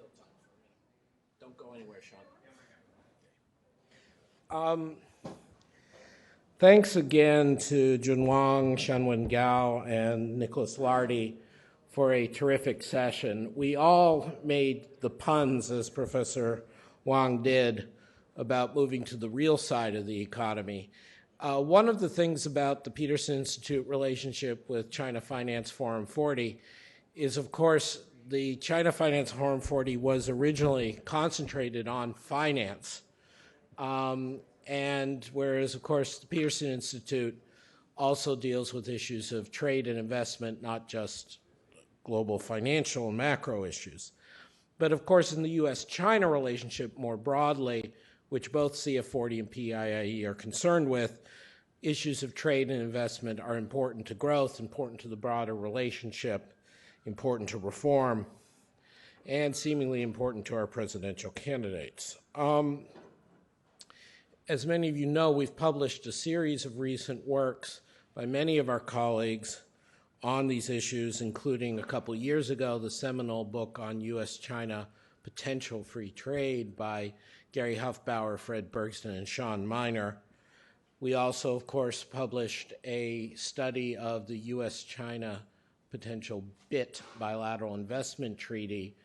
still time for me. Don't go anywhere, Sean. Thanks again to Jun Wang, Shanwen Gao, and Nicholas Lardy for a terrific session. We all made the puns, as Professor Wang did, about moving to the real side of the economy. One of the things about the Peterson Institute relationship with China Finance Forum 40 is, of course, the China Finance Forum 40 was originally concentrated on finance. And whereas, of course, the Peterson Institute also deals with issues of trade and investment, not just global financial and macro issues. But of course, in the U.S.-China relationship more broadly, which both CF40 and PIIE are concerned with, issues of trade and investment are important to growth, important to the broader relationship, important to reform, and seemingly important to our presidential candidates. As many of you know, we've published a series of recent works by many of our colleagues on these issues, including a couple years ago, the seminal book on U.S.-China potential free trade by Gary Huffbauer, Fred Bergston, and Sean Miner. We also, of course, published a study of the U.S.-China potential BIT, Bilateral Investment Treaty,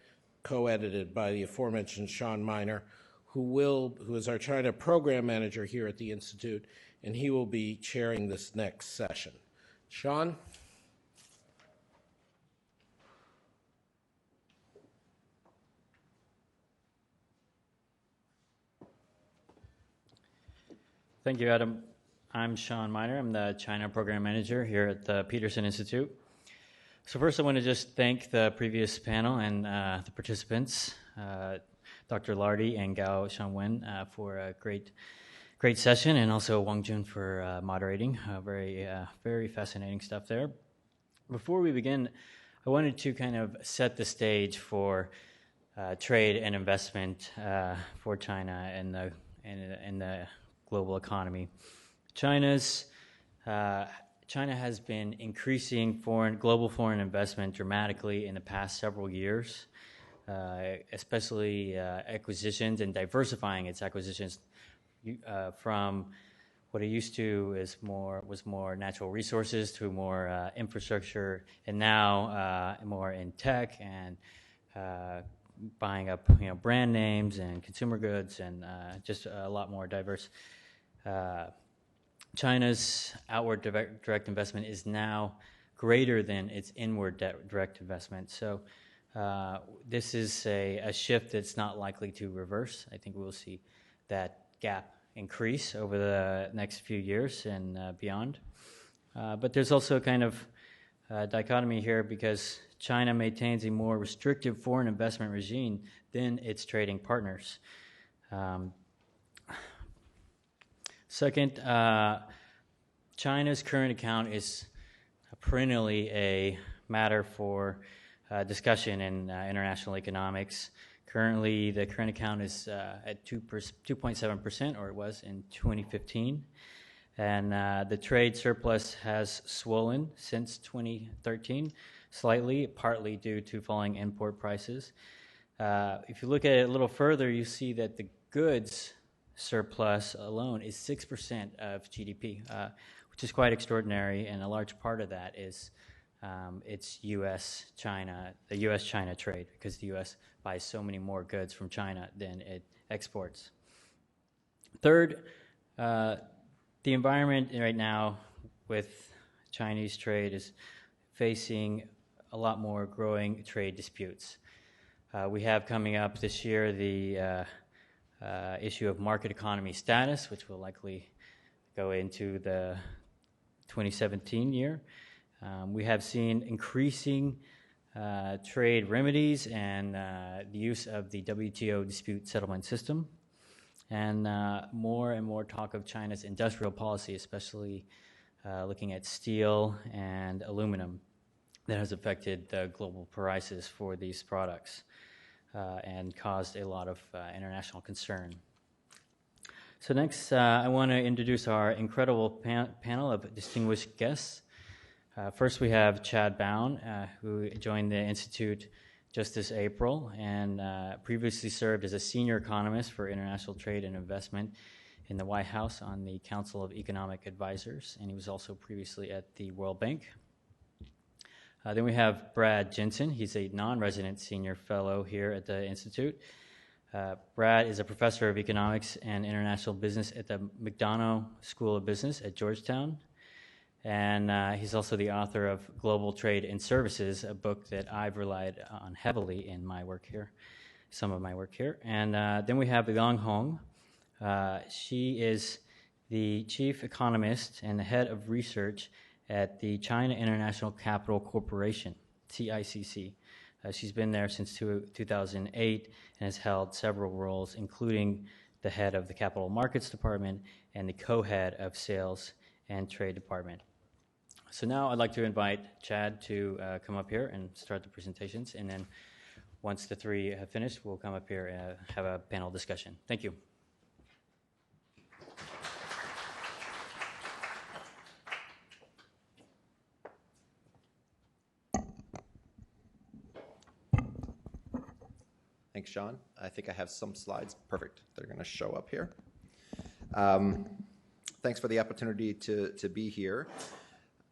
co-edited by the aforementioned Sean Miner, who is our China program manager here at the Institute, and he will be chairing this next session. Sean? Thank you, Adam. I'm Sean Miner. I'm the China program manager here at the Peterson Institute. So first I want to just thank the previous panel and the participants, Dr. Lardy and Gao Shanwen for a great session, and also Wang Jun for moderating. Very fascinating stuff there. Before we begin, I wanted to kind of set the stage for trade and investment for China and the global economy. China has been increasing global foreign investment dramatically in the past several years. Especially acquisitions and diversifying its acquisitions from what it used to was more natural resources to more infrastructure, and now more in tech and buying up brand names and consumer goods, and just a lot more diverse. China's outward direct investment is now greater than its inward direct investment. So this is a shift that's not likely to reverse. I think we'll see that gap increase over the next few years and beyond. But there's also kind of a dichotomy here, because China maintains a more restrictive foreign investment regime than its trading partners. Second, China's current account is perennially a matter for discussion in international economics. Currently, the current account is at 2.7%, or it was in 2015. And the trade surplus has swollen since 2013, slightly, partly due to falling import prices. If you look at it a little further, you see that the goods surplus alone is 6% of GDP, which is quite extraordinary, and a large part of that is it's the U.S.-China trade, because the U.S. buys so many more goods from China than it exports. Third, the environment right now with Chinese trade is facing a lot more growing trade disputes. We have coming up this year the issue of market economy status, which will likely go into the 2017 year. We have seen increasing trade remedies and the use of the WTO dispute settlement system, and more talk of China's industrial policy, especially looking at steel and aluminum, that has affected the global prices for these products and caused a lot of international concern. So next, I want to introduce our incredible panel of distinguished guests. First, we have Chad Bown, who joined the Institute just this April, and previously served as a senior economist for international trade and investment in the White House on the Council of Economic Advisors, and he was also previously at the World Bank. Then we have Brad Jensen. He's a non-resident senior fellow here at the Institute. Brad is a professor of economics and international business at the McDonough School of Business at Georgetown. And he's also the author of Global Trade and Services, a book that I've relied on heavily in my work here, some of my work here. And then we have Liang Hong. She is the chief economist and the head of research at the China International Capital Corporation, CICC. She's been there since 2008 and has held several roles, including the head of the Capital Markets Department and the co-head of Sales and Trade Department. So now I'd like to invite Chad to come up here and start the presentations, and then once the three have finished, we'll come up here and have a panel discussion. Thank you. Thanks, Sean. I think I have some slides. Perfect. They're going to show up here. Thanks for the opportunity to be here.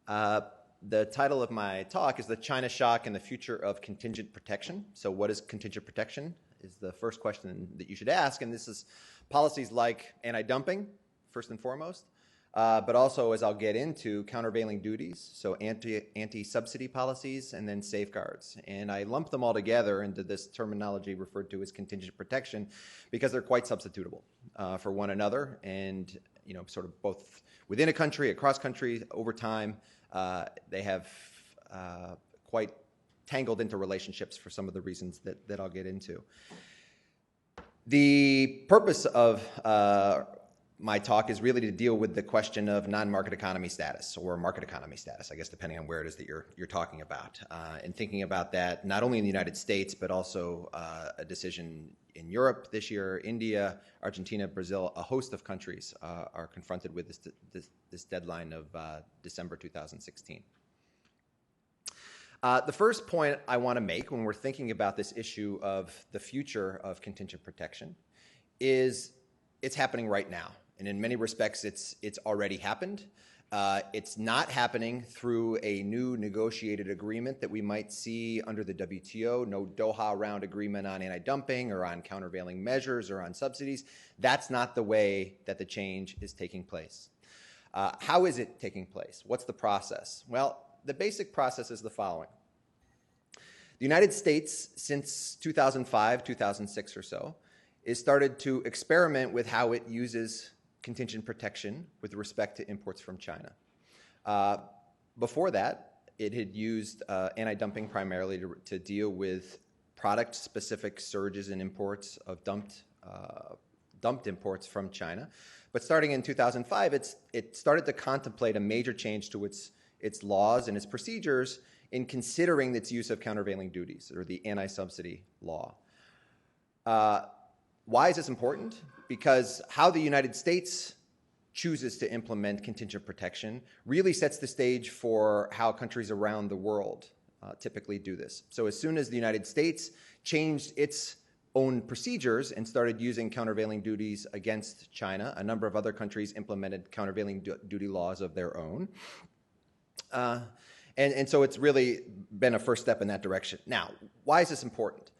The title of my talk is The China Shock and the Future of Contingent Protection. So what is contingent protection is the first question that you should ask. And this is policies like anti-dumping, first and foremost, but also, as I'll get into, countervailing duties, so anti-subsidy policies, and then safeguards. And I lump them all together into this terminology referred to as contingent protection because they're quite substitutable for one another, and sort of both within a country, across country, over time, they have quite tangled into relationships for some of the reasons that I'll get into. The purpose of my talk is really to deal with the question of non-market economy status, or market economy status, I guess, depending on where it is that you're talking about. And thinking about that not only in the United States, but also a decision in Europe this year, India, Argentina, Brazil, a host of countries are confronted with this deadline of December 2016. The first point I want to make when we're thinking about this issue of the future of contingent protection is it's happening right now. And in many respects, it's already happened. It's not happening through a new negotiated agreement that we might see under the WTO, no Doha round agreement on anti-dumping or on countervailing measures or on subsidies. That's not the way that the change is taking place. How is it taking place? What's the process? Well, the basic process is the following. The United States, since 2005, 2006 or so, has started to experiment with how it uses contingent protection with respect to imports from China. Before that, it had used anti-dumping primarily to deal with product-specific surges in imports of dumped imports from China. But starting in 2005, it started to contemplate a major change to its laws and its procedures in considering its use of countervailing duties, or the anti-subsidy law. Why is this important? Because how the United States chooses to implement contingent protection really sets the stage for how countries around the world typically do this. So as soon as the United States changed its own procedures and started using countervailing duties against China, a number of other countries implemented countervailing duty laws of their own. And so it's really been a first step in that direction. Now, why is this important?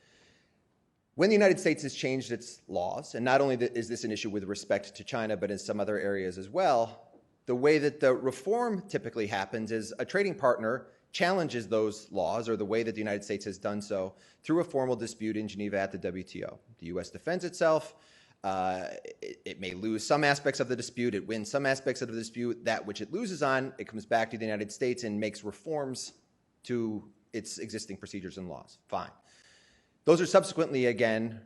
When the United States has changed its laws, and not only is this an issue with respect to China, but in some other areas as well, the way that the reform typically happens is a trading partner challenges those laws, or the way that the United States has done so, through a formal dispute in Geneva at the WTO. The U.S. defends itself. It may lose some aspects of the dispute. It wins some aspects of the dispute. That which it loses on, it comes back to the United States and makes reforms to its existing procedures and laws. Fine. Those are subsequently, again,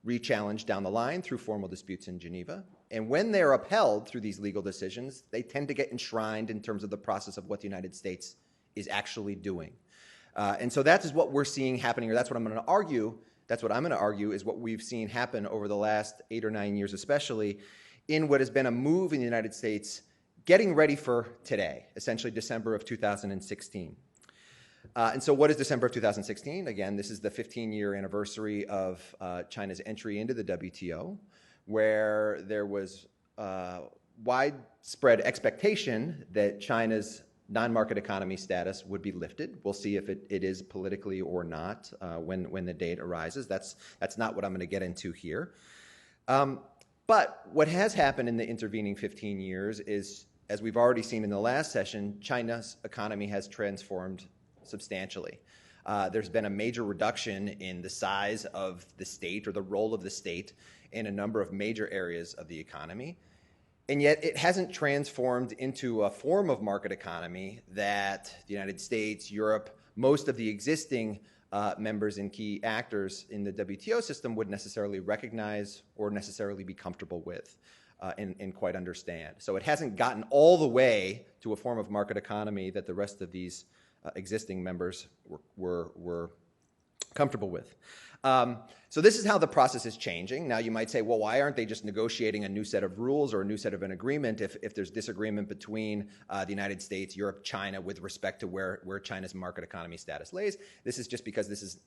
re-challenged down the line through formal disputes in Geneva. And when they're upheld through these legal decisions, they tend to get enshrined in terms of the process of what the United States is actually doing. And so that is what we're seeing happening, or that's what I'm going to argue. That's what I'm going to argue is what we've seen happen over the last 8 or 9 years, especially in what has been a move in the United States getting ready for today, essentially December of 2016. And so what is December of 2016? Again, this is the 15-year anniversary of China's entry into the WTO, where there was widespread expectation that China's non-market economy status would be lifted. We'll see if it is politically or not when the date arises. That's not what I'm going to get into here. But what has happened in the intervening 15 years is, as we've already seen in the last session, China's economy has transformed substantially. There's been a major reduction in the size of the state or the role of the state in a number of major areas of the economy. And yet it hasn't transformed into a form of market economy that the United States, Europe, most of the existing members and key actors in the WTO system would necessarily recognize or necessarily be comfortable with and quite understand. So it hasn't gotten all the way to a form of market economy that the rest of these existing members were comfortable with. So this is how the process is changing. Now you might say, well, why aren't they just negotiating a new set of rules or a new set of an agreement if there's disagreement between the United States, Europe, China with respect to where China's market economy status lays? This is just because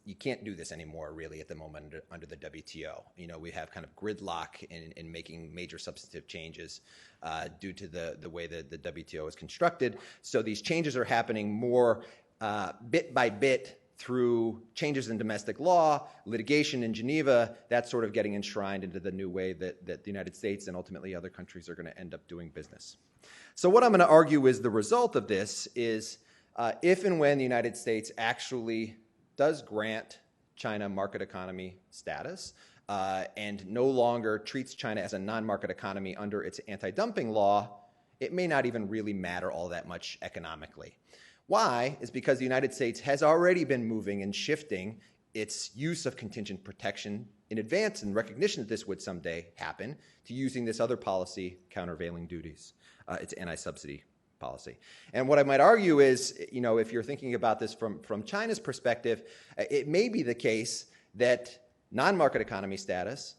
you can't do this anymore really at the moment under the WTO. You know, we have kind of gridlock in making major substantive changes due to the way that the WTO is constructed. So these changes are happening more bit by bit through changes in domestic law, litigation in Geneva, that's sort of getting enshrined into the new way that the United States and ultimately other countries are going to end up doing business. So what I'm going to argue is the result of this is if and when the United States actually does grant China market economy status and no longer treats China as a non-market economy under its anti-dumping law, it may not even really matter all that much economically. Why? Is because the United States has already been moving and shifting its use of contingent protection in advance in recognition that this would someday happen to using this other policy, countervailing duties, its anti-subsidy policy. And what I might argue is, you know, if you're thinking about this from China's perspective, it may be the case that non-market economy status,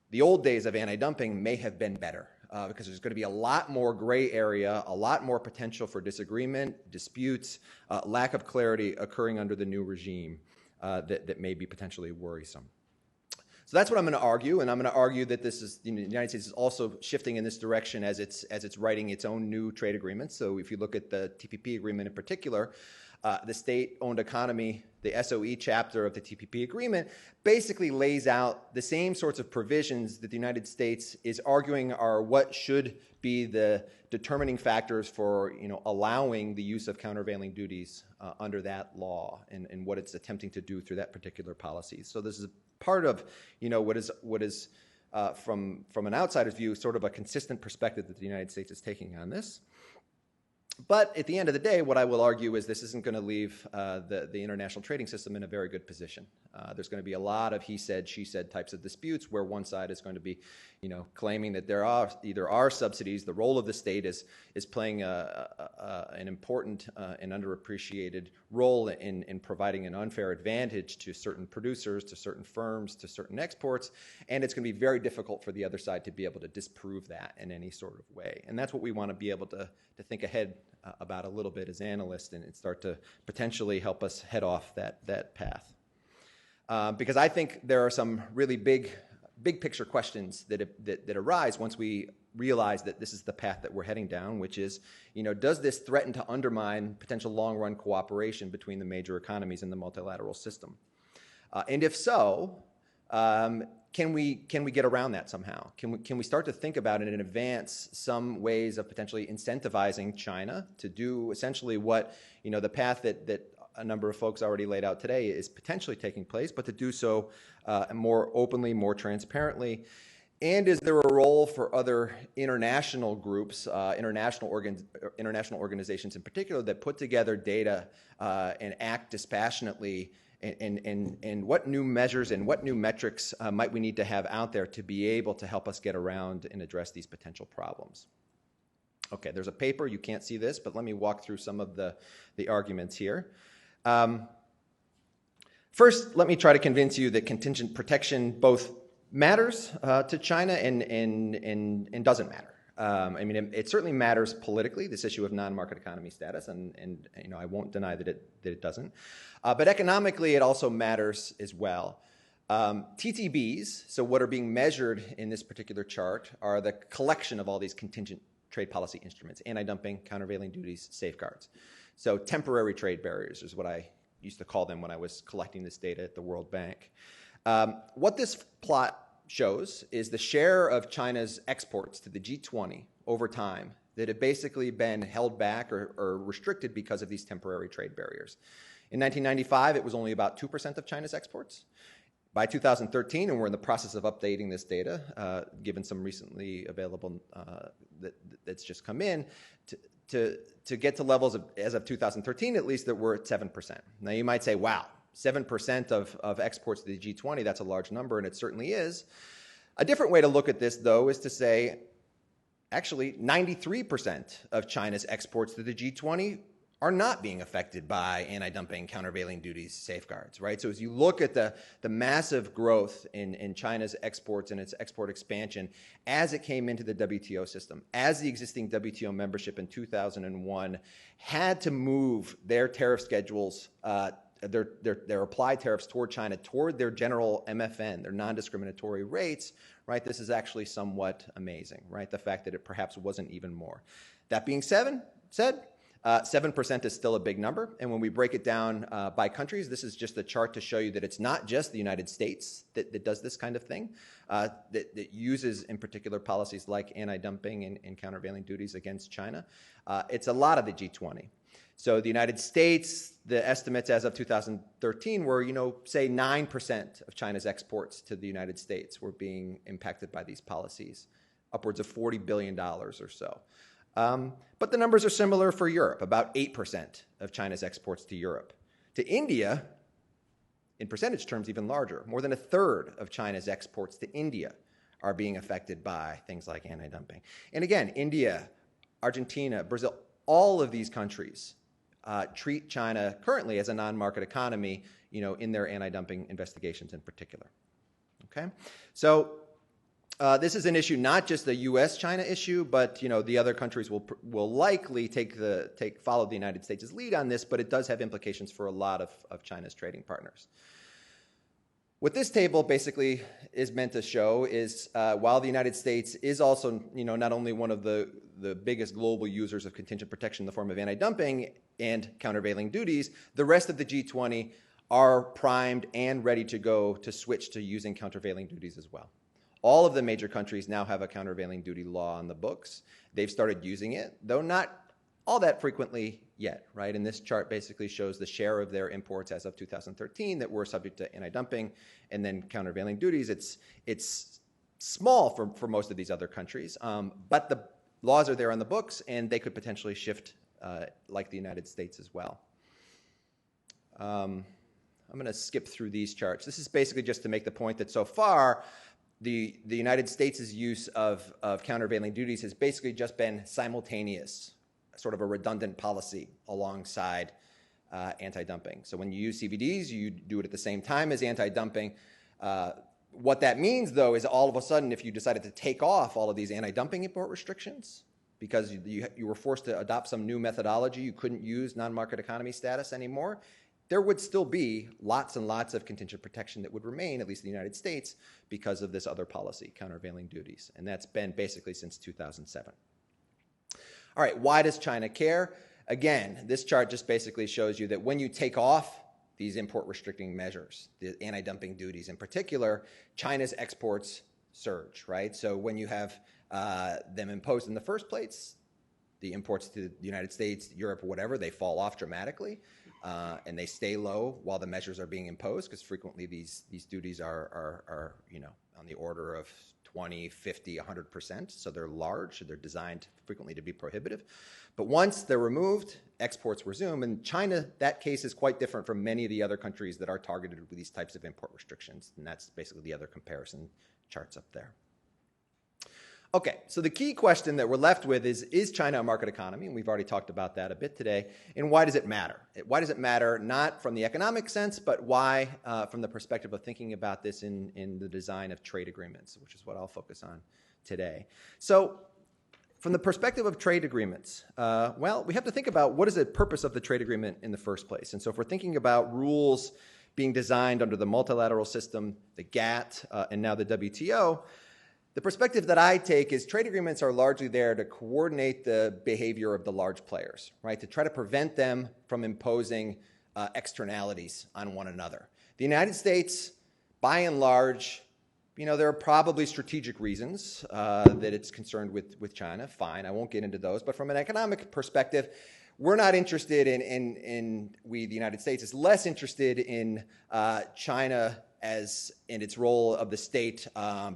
the old days of anti-dumping may have been better. Because there's going to be a lot more gray area, a lot more potential for disagreement, disputes, lack of clarity occurring under the new regime that may be potentially worrisome. So that's what I'm going to argue, and I'm going to argue that this is, the United States is also shifting in this direction as it's writing its own new trade agreements. So if you look at the TPP agreement in particular, the state-owned economy, the SOE chapter of the TPP agreement, basically lays out the same sorts of provisions that the United States is arguing are what should be the determining factors for, you know, allowing the use of countervailing duties under that law and what it's attempting to do through that particular policy. So this is part of, you know, what is from an outsider's view sort of a consistent perspective that the United States is taking on this. But at the end of the day, what I will argue is this isn't going to leave the international trading system in a very good position. There's going to be a lot of he said, she said types of disputes where one side is going to be, you know, claiming that there are subsidies. The role of the state is playing an important and underappreciated role in providing an unfair advantage to certain producers, to certain firms, to certain exports. And it's going to be very difficult for the other side to be able to disprove that in any sort of way. And that's what we want to be able to think ahead about a little bit as analysts and start to potentially help us head off that path. Because I think there are some really big picture questions that arise once we realize that this is the path that we're heading down, which is, you know, does this threaten to undermine potential long-run cooperation between the major economies in the multilateral system? And if so, can we get around that somehow? Can we start to think about it in advance some ways of potentially incentivizing China to do essentially what, you know, the path that a number of folks already laid out today is potentially taking place, but to do so more openly, more transparently? And is there a role for other international groups, international organizations in particular, that put together data and act dispassionately? And what new measures and what new metrics might we need to have out there to be able to help us get around and address these potential problems? Okay, there's a paper. You can't see this, but let me walk through some of the arguments here. First, let me try to convince you that contingent protection both matters to China and doesn't matter. I mean, it certainly matters politically, this issue of non-market economy status, and you know, I won't deny that it doesn't. But economically, it also matters as well. TTBs, so what are being measured in this particular chart, are the collection of all these contingent trade policy instruments: anti-dumping, countervailing duties, safeguards. So temporary trade barriers is what I used to call them when I was collecting this data at the World Bank. What this plot shows is the share of China's exports to the G20 over time that have basically been held back or restricted because of these temporary trade barriers. In 1995, it was only about 2% of China's exports. By 2013, and we're in the process of updating this data, given some recently available that's just come in, to get to levels as of 2013 at least that we're at 7%. Now you might say, wow, 7% of exports to the G20, that's a large number, and it certainly is. A different way to look at this, though, is to say, actually, 93% of China's exports to the G20 are not being affected by anti-dumping, countervailing duties, safeguards, right? So as you look at the massive growth in China's exports and its export expansion as it came into the WTO system, as the existing WTO membership in 2001 had to move their tariff schedules, their applied tariffs toward China, toward their general MFN, their non-discriminatory rates, right? This is actually somewhat amazing, right? The fact that it perhaps wasn't even more. That being said, 7% is still a big number, and when we break it down by countries, this is just a chart to show you that it's not just the United States that does this kind of thing, that uses in particular policies like anti-dumping and countervailing duties against China. It's a lot of the G20. So the United States, the estimates as of 2013 were, say 9% of China's exports to the United States were being impacted by these policies, upwards of $40 billion or so. But the numbers are similar for Europe, about 8% of China's exports to Europe. To India, in percentage terms, even larger. More than a third of China's exports to India are being affected by things like anti-dumping. And again, India, Argentina, Brazil, all of these countries treat China currently as a non-market economy, in their anti-dumping investigations in particular. Okay? So this is an issue, not just a U.S.-China issue, but the other countries will likely follow the United States' lead on this, but it does have implications for a lot of China's trading partners. What this table basically is meant to show is while the United States is also not only one of the biggest global users of contingent protection in the form of anti-dumping and countervailing duties, the rest of the G20 are primed and ready to go to switch to using countervailing duties as well. All of the major countries now have a countervailing duty law on the books. They've started using it, though not all that frequently yet, right? And this chart basically shows the share of their imports as of 2013 that were subject to anti-dumping and then countervailing duties. It's small for most of these other countries, but the laws are there on the books, and they could potentially shift like the United States as well. I'm going to skip through these charts. This is basically just to make the point that so far, the United States' use of countervailing duties has basically just been simultaneous, sort of a redundant policy alongside anti-dumping. So when you use CVDs, you do it at the same time as anti-dumping. What that means, though, is all of a sudden, if you decided to take off all of these anti-dumping import restrictions because you were forced to adopt some new methodology, you couldn't use non-market economy status anymore, there would still be lots and lots of contingent protection that would remain, at least in the United States, because of this other policy, countervailing duties. And that's been basically since 2007. All right, why does China care? Again, this chart just basically shows you that when you take off these import restricting measures, the anti-dumping duties in particular, China's exports surge, right? So when you have them imposed in the first place, the imports to the United States, Europe, whatever, they fall off dramatically. And they stay low while the measures are being imposed, because frequently these duties are on the order of 20, 50, 100%. So they're large. They're designed frequently to be prohibitive. But once they're removed, exports resume. And China, that case is quite different from many of the other countries that are targeted with these types of import restrictions. And that's basically the other comparison charts up there. Okay, so the key question that we're left with is China a market economy? And we've already talked about that a bit today. And why does it matter? Why does it matter not from the economic sense, but why from the perspective of thinking about this in the design of trade agreements, which is what I'll focus on today. So From the perspective of trade agreements, well, we have to think about what is the purpose of the trade agreement in the first place. And so if we're thinking about rules being designed under the multilateral system, the GATT, and now the WTO, the perspective that I take is trade agreements are largely there to coordinate the behavior of the large players, right? To try to prevent them from imposing externalities on one another. The United States, by and large, there are probably strategic reasons that it's concerned with China. Fine, I won't get into those. But from an economic perspective, we're not interested we, the United States, is less interested in China as in its role of the state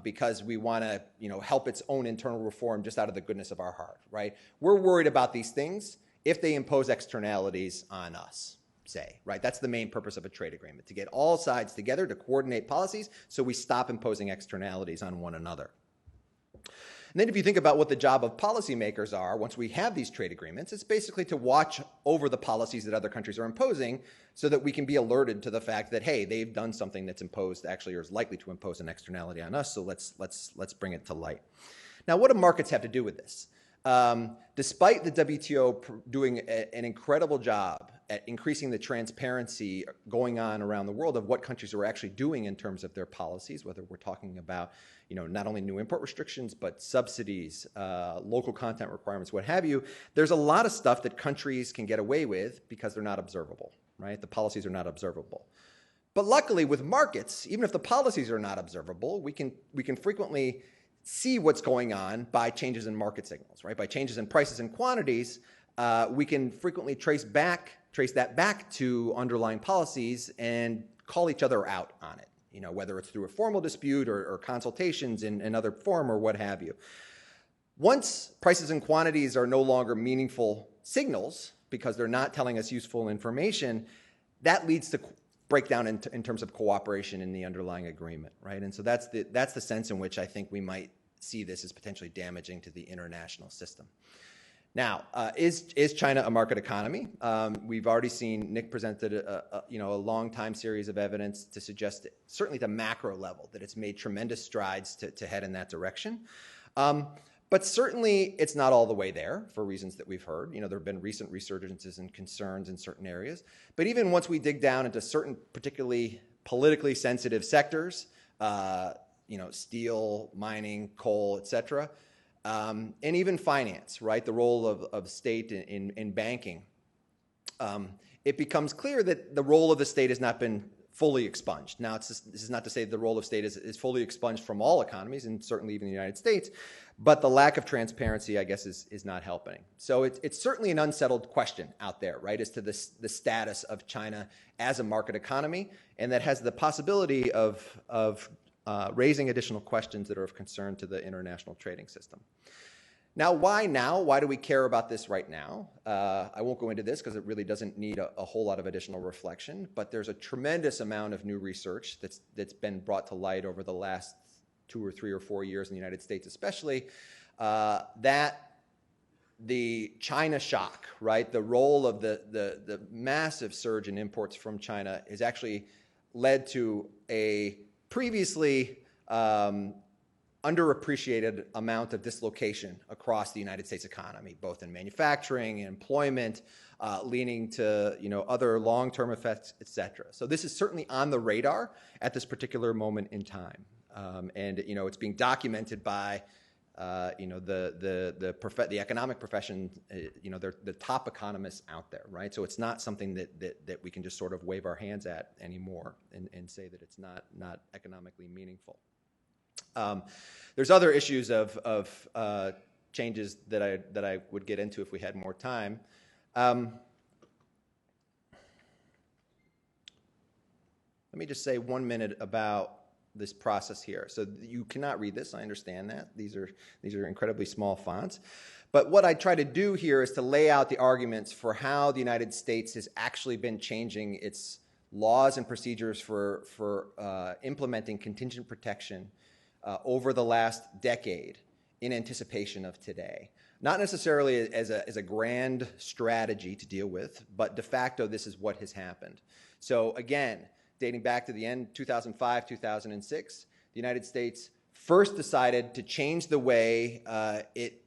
because we want to, help its own internal reform just out of the goodness of our heart, right? We're worried about these things if they impose externalities on us, say, right? That's the main purpose of a trade agreement, to get all sides together to coordinate policies so we stop imposing externalities on one another. And then if you think about what the job of policymakers are, once we have these trade agreements, it's basically to watch over the policies that other countries are imposing so that we can be alerted to the fact that, hey, they've done something that's imposed actually or is likely to impose an externality on us, so let's bring it to light. Now, what do markets have to do with this? Despite the WTO doing an incredible job at increasing the transparency going on around the world of what countries are actually doing in terms of their policies, whether we're talking about not only new import restrictions, but subsidies, local content requirements, what have you, there's a lot of stuff that countries can get away with because they're not observable, right? The policies are not observable. But luckily with markets, even if the policies are not observable, we can frequently see what's going on by changes in market signals, right? By changes in prices and quantities, we can frequently trace that back to underlying policies and call each other out on it, whether it's through a formal dispute or consultations in another form or what have you. Once prices and quantities are no longer meaningful signals because they're not telling us useful information, that leads to breakdown in terms of cooperation in the underlying agreement, right? And so that's the sense in which I think we might see this as potentially damaging to the international system. Now, is China a market economy? We've already seen Nick presented a long time series of evidence to suggest that, certainly at the macro level, that it's made tremendous strides to head in that direction. But certainly it's not all the way there for reasons that we've heard. There have been recent resurgences and concerns in certain areas. But even once we dig down into certain particularly politically sensitive sectors, steel, mining, coal, et cetera, and even finance, right? The role of state in banking. It becomes clear that the role of the state has not been fully expunged. Now, this is not to say the role of state is fully expunged from all economies, and certainly even the United States, but the lack of transparency, I guess, is not helping. So it's certainly an unsettled question out there, right, as to the status of China as a market economy, and that has the possibility of raising additional questions that are of concern to the international trading system. Now? Why do we care about this right now? I won't go into this because it really doesn't need a whole lot of additional reflection, but there's a tremendous amount of new research that's been brought to light over the last 2 or 3 or 4 years in the United States especially, that the China shock, right, the role of the massive surge in imports from China has actually led to a previously underappreciated amount of dislocation across the United States economy, both in manufacturing and employment, leading to other long-term effects, et cetera. So this is certainly on the radar at this particular moment in time, and it's being documented by the economic profession, they're the top economists out there, right? So it's not something that we can just sort of wave our hands at anymore and say that it's not economically meaningful. There's other issues of changes that I would get into if we had more time. Let me just say 1 minute about this process here. So you cannot read this, I understand that. These are incredibly small fonts. But what I try to do here is to lay out the arguments for how the United States has actually been changing its laws and procedures for implementing contingent protection over the last decade in anticipation of today. Not necessarily as a grand strategy to deal with, but de facto this is what has happened. So again, dating back to the end 2005, 2006, the United States first decided to change the way it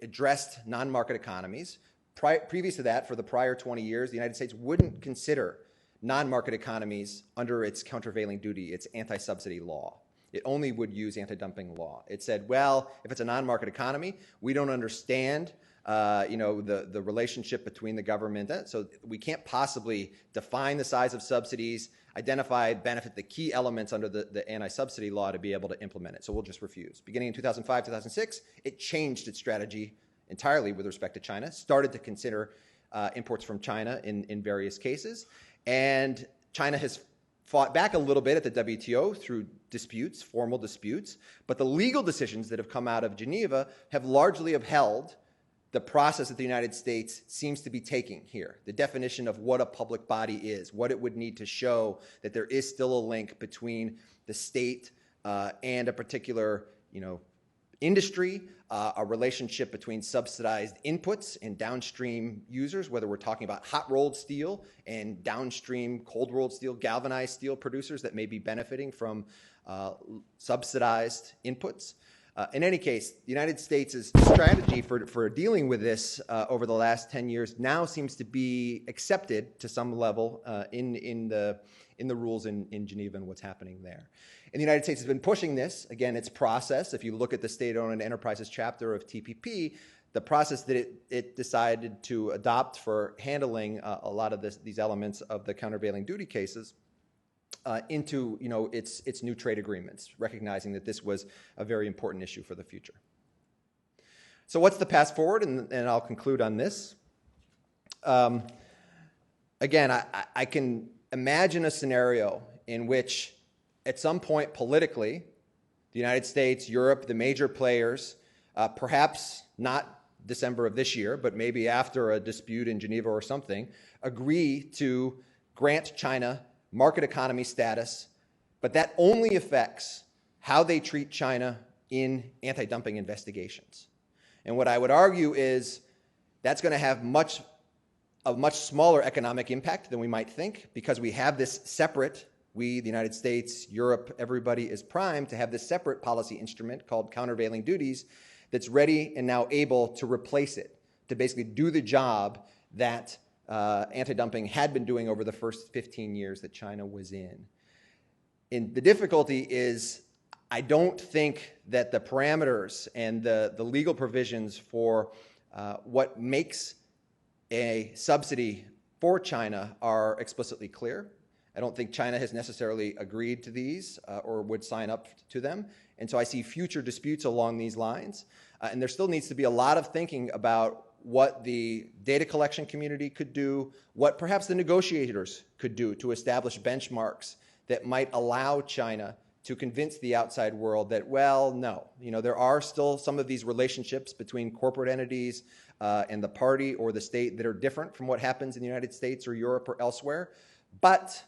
addressed non-market economies. Previous to that, for the prior 20 years, the United States wouldn't consider non-market economies under its countervailing duty, its anti-subsidy law. It only would use anti-dumping law. It said, well, if it's a non-market economy, we don't understand the relationship between the government, so we can't possibly define the size of subsidies, identify, benefit, the key elements under the anti-subsidy law to be able to implement it. So we'll just refuse. Beginning in 2005, 2006, it changed its strategy entirely with respect to China, started to consider imports from China in various cases, and China has fought back a little bit at the WTO through disputes, formal disputes, but the legal decisions that have come out of Geneva have largely upheld the process that the United States seems to be taking here, the definition of what a public body is, what it would need to show that there is still a link between the state and a particular, industry, a relationship between subsidized inputs and downstream users, whether we're talking about hot-rolled steel and downstream cold-rolled steel, galvanized steel producers that may be benefiting from subsidized inputs. In any case, the United States' strategy for dealing with this over the last 10 years now seems to be accepted to some level in the rules in Geneva and what's happening there. And the United States has been pushing this. Again, its process, if you look at the State-Owned Enterprises chapter of TPP, the process that it decided to adopt for handling a lot of these elements of the countervailing duty cases into its new trade agreements, recognizing that this was a very important issue for the future. So what's the path forward? And I'll conclude on this. Again, I can imagine a scenario in which at some point politically, the United States, Europe, the major players, perhaps not December of this year, but maybe after a dispute in Geneva or something, agree to grant China market economy status, but that only affects how they treat China in anti-dumping investigations. And what I would argue is that's going to have a much smaller economic impact than we might think, because we have this separate, we, the United States, Europe, everybody is primed to have this separate policy instrument called countervailing duties that's ready and now able to replace it, to basically do the job that anti-dumping had been doing over the first 15 years that China was in. And the difficulty is, I don't think that the parameters and the legal provisions for what makes a subsidy for China are explicitly clear. I don't think China has necessarily agreed to these or would sign up to them. And so I see future disputes along these lines. And there still needs to be a lot of thinking about what the data collection community could do, what perhaps the negotiators could do to establish benchmarks that might allow China to convince the outside world that, well, no, there are still some of these relationships between corporate entities and the party or the state that are different from what happens in the United States or Europe or elsewhere, but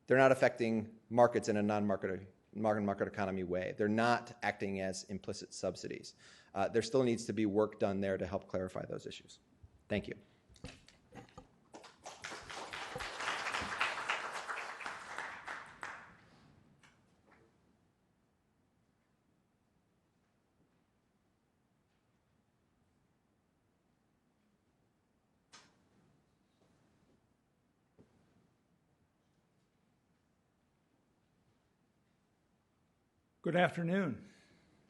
they're not affecting markets in a non-market economy way. They're not acting as implicit subsidies. There still needs to be work done there to help clarify those issues. Thank you. Good afternoon.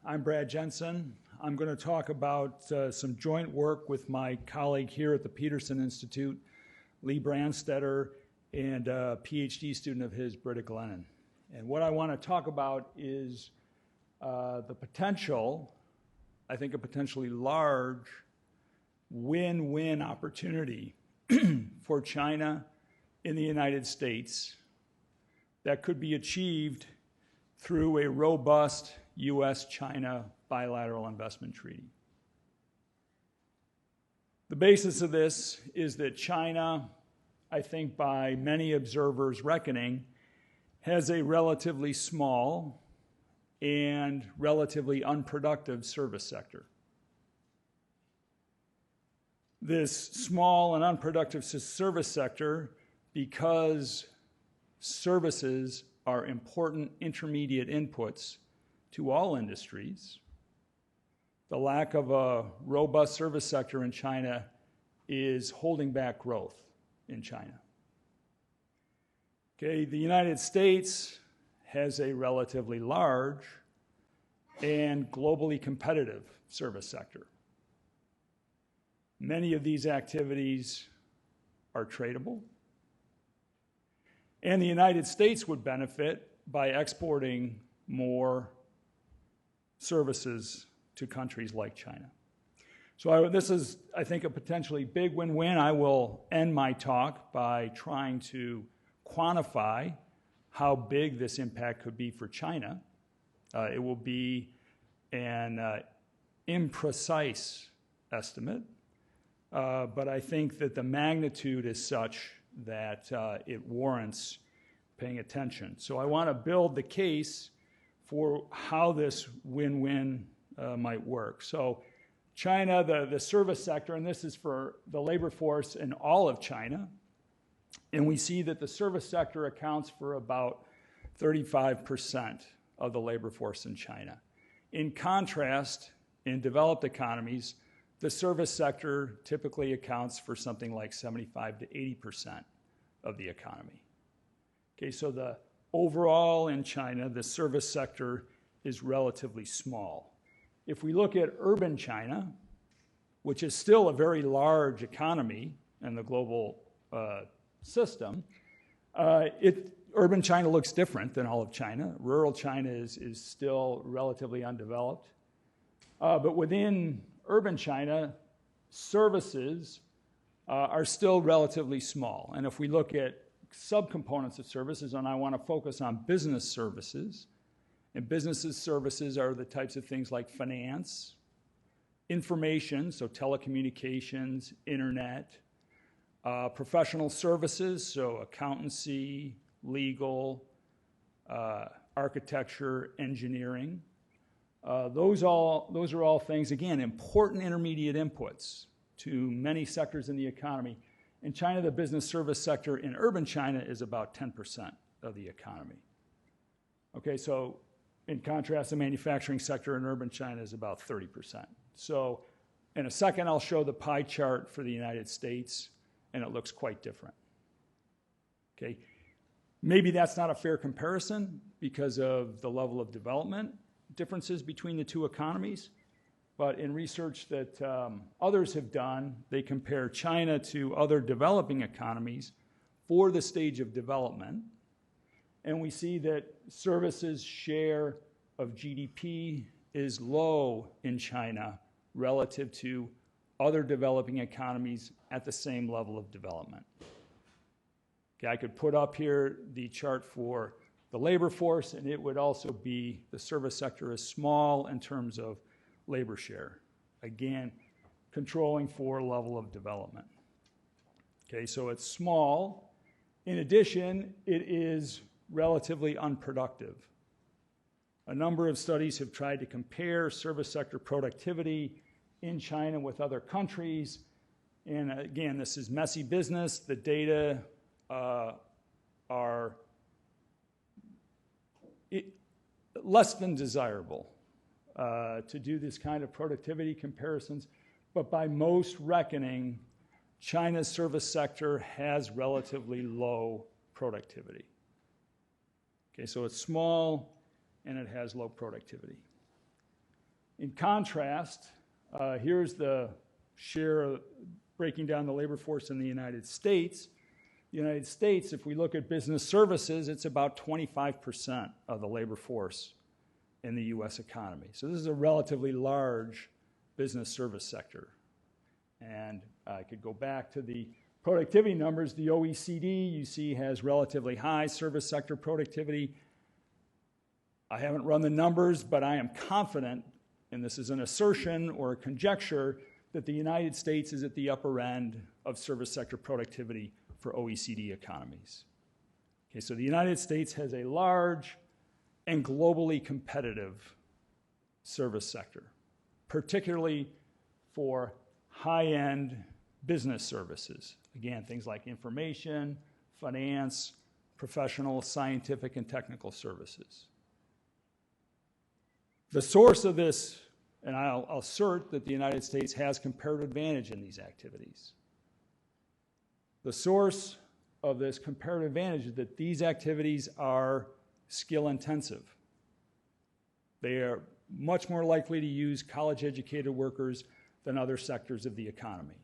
I'm Brad Jensen. I'm going to talk about some joint work with my colleague here at the Peterson Institute, Lee Brandstetter, and a PhD student of his, Britta Glennon. And what I want to talk about is the potential, I think a potentially large win-win opportunity for China in the United States that could be achieved through a robust U.S.-China bilateral investment treaty. The basis of this is that China, I think by many observers' reckoning, has a relatively small and relatively unproductive service sector. This small and unproductive service sector, because services are important intermediate inputs to all industries. The lack of a robust service sector in China is holding back growth in China. Okay, the United States has a relatively large and globally competitive service sector. Many of these activities are tradable, and the United States would benefit by exporting more services to countries like China. So this is, I think, a potentially big win-win. I will end my talk by trying to quantify how big this impact could be for China. It will be an imprecise estimate, but I think that the magnitude is such that it warrants paying attention. So I want to build the case for how this win-win might work. So China, the service sector, and this is for the labor force in all of China, and we see that the service sector accounts for about 35% of the labor force in China. In contrast, in developed economies, the service sector typically accounts for something like 75 to 80% of the economy. Okay, so the overall in China, the service sector is relatively small. If we look at urban China, which is still a very large economy in the global system, urban China looks different than all of China. Rural China is still relatively undeveloped. But within urban China, services are still relatively small. And if we look at subcomponents of services, and I want to focus on business services, and business services are the types of things like finance, information, so telecommunications, internet, professional services, so accountancy, legal, architecture, engineering. Those are all things, again, important intermediate inputs to many sectors in the economy. In China, the business service sector in urban China is about 10% of the economy. Okay, so in contrast, the manufacturing sector in urban China is about 30%. So in a second, I'll show the pie chart for the United States, and it looks quite different. Okay, maybe that's not a fair comparison because of the level of development differences between the two economies, but in research that others have done, they compare China to other developing economies for the stage of development, and we see that services share of GDP is low in China relative to other developing economies at the same level of development. Okay, I could put up here the chart for the labor force, and it would also be the service sector is small in terms of labor share. Again, controlling for level of development. Okay, so it's small. In addition, it is relatively unproductive. A number of studies have tried to compare service sector productivity in China with other countries. And again, this is messy business. The data are less than desirable to do this kind of productivity comparisons. But by most reckoning, China's service sector has relatively low productivity. Okay, so it's small and it has low productivity. In contrast, here's the share breaking down the labor force in the United States. The United States, if we look at business services, it's about 25% of the labor force in the U.S. economy. So this is a relatively large business service sector. And I could go back to the productivity numbers. The OECD, you see, has relatively high service sector productivity. I haven't run the numbers, but I am confident, and this is an assertion or a conjecture, that the United States is at the upper end of service sector productivity for OECD economies. Okay, so the United States has a large and globally competitive service sector, particularly for high-end business services. Again, things like information, finance, professional, scientific, and technical services. The source of this, and I'll assert that the United States has comparative advantage in these activities. The source of this comparative advantage is that these activities are skill intensive. They are much more likely to use college-educated workers than other sectors of the economy.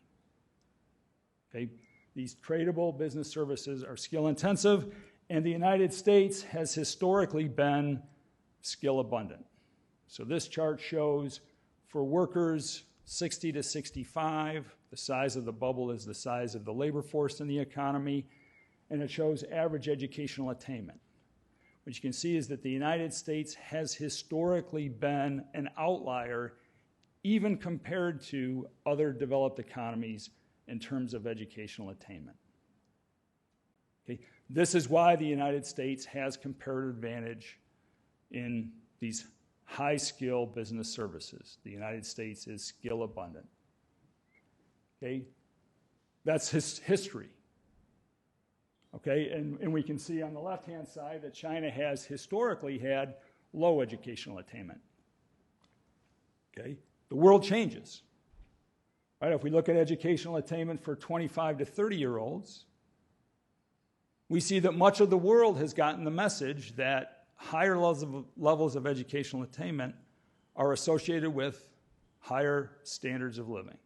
Okay? These tradable business services are skill intensive, and the United States has historically been skill abundant. So this chart shows for workers 60 to 65, the size of the bubble is the size of the labor force in the economy, and it shows average educational attainment. What you can see is that the United States has historically been an outlier even compared to other developed economies in terms of educational attainment. Okay? This is why the United States has comparative advantage in these high-skill business services. The United States is skill abundant. Okay? That's history. Okay, and we can see on the left-hand side that China has historically had low educational attainment. Okay, the world changes. Right, if we look at educational attainment for 25 to 30-year-olds, we see that much of the world has gotten the message that higher levels of educational attainment are associated with higher standards of living.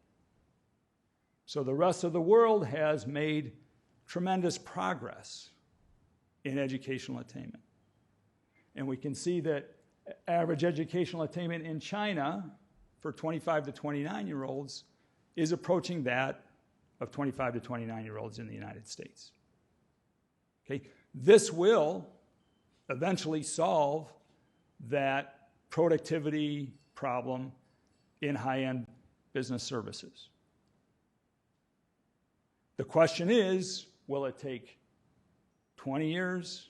So the rest of the world has made tremendous progress in educational attainment. And we can see that average educational attainment in China for 25 to 29-year-olds is approaching that of 25 to 29-year-olds in the United States. Okay? This will eventually solve that productivity problem in high-end business services. The question is, will it take 20 years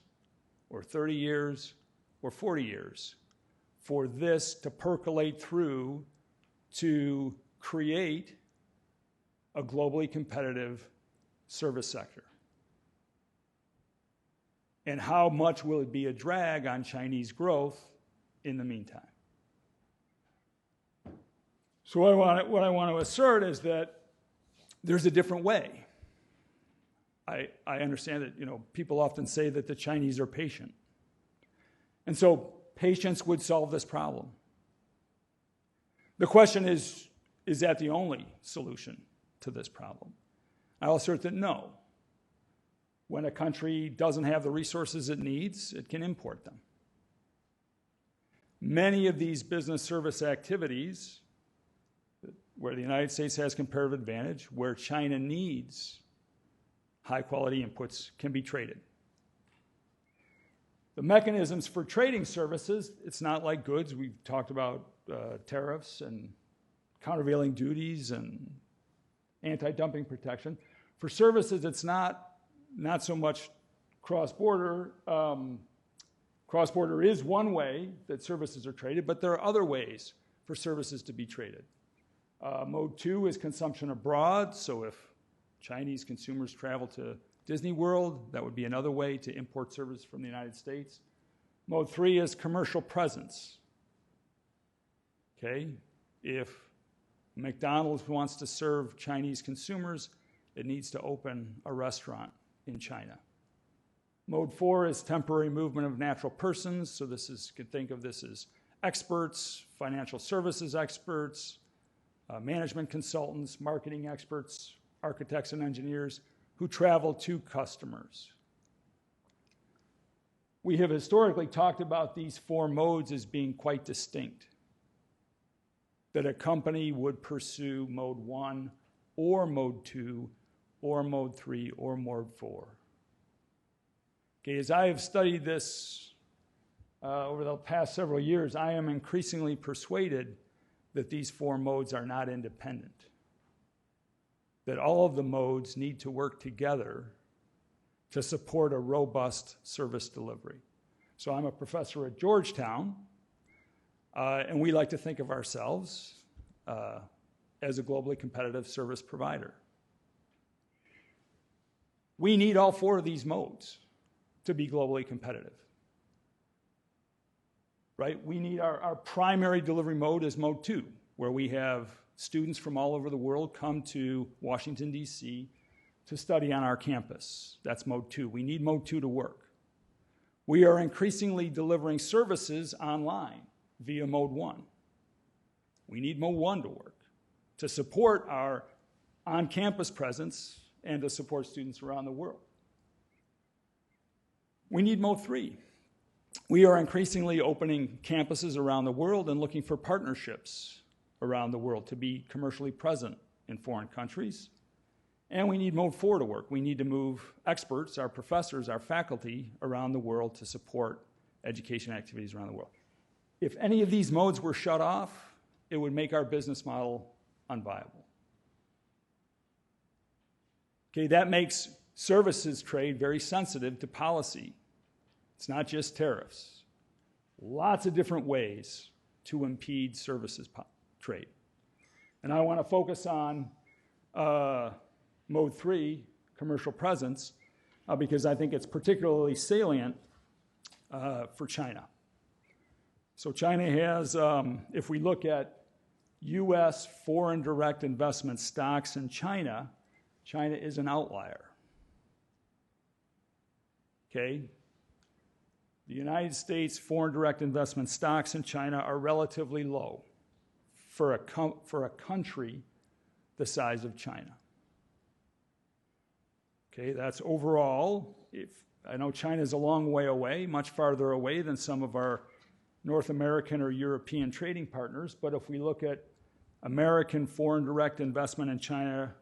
or 30 years or 40 years for this to percolate through to create a globally competitive service sector? And how much will it be a drag on Chinese growth in the meantime? So what I want to assert is that there's a different way. I understand that people often say that the Chinese are patient. And so patience would solve this problem. The question is that the only solution to this problem? I'll assert that no. When a country doesn't have the resources it needs, it can import them. Many of these business service activities, where the United States has comparative advantage, where China needs high-quality inputs, can be traded. The mechanisms for trading services, it's not like goods. We've talked about tariffs and countervailing duties and anti-dumping protection. For services, it's not so much cross-border. Cross-border is one way that services are traded, but there are other ways for services to be traded. Mode 2 is consumption abroad, so if Chinese consumers travel to Disney World, that would be another way to import service from the United States. Mode 3 is commercial presence. Okay? If McDonald's wants to serve Chinese consumers, it needs to open a restaurant in China. Mode 4 is temporary movement of natural persons, so you could think of this as experts, financial services experts, management consultants, marketing experts, architects and engineers who travel to customers. We have historically talked about these four modes as being quite distinct. That a company would pursue mode 1 or mode 2 or mode 3 or mode 4. Okay, as I have studied this over the past several years, I am increasingly persuaded that these four modes are not independent. That all of the modes need to work together to support a robust service delivery. So I'm a professor at Georgetown, and we like to think of ourselves as a globally competitive service provider. We need all four of these modes to be globally competitive. right? We need our primary delivery mode is mode 2, where we have students from all over the world come to Washington, D.C. to study on our campus. That's mode 2. We need mode 2 to work. We are increasingly delivering services online via mode 1. We need mode 1 to work to support our on-campus presence and to support students around the world. We need mode 3. We are increasingly opening campuses around the world and looking for partnerships around the world to be commercially present in foreign countries. And we need mode 4 to work. We need to move experts, our professors, our faculty around the world to support education activities around the world. If any of these modes were shut off, it would make our business model unviable. Okay, that makes services trade very sensitive to policy. It's not just tariffs. Lots of different ways to impede services trade. And I want to focus on mode 3, commercial presence, because I think it's particularly salient for China. So China has, if we look at U.S. foreign direct investment stocks in China, China is an outlier. Okay? The United States foreign direct investment stocks in China are relatively low for a country the size of China. Okay, that's overall. I know China's a long way away, much farther away than some of our North American or European trading partners, but if we look at American foreign direct investment in China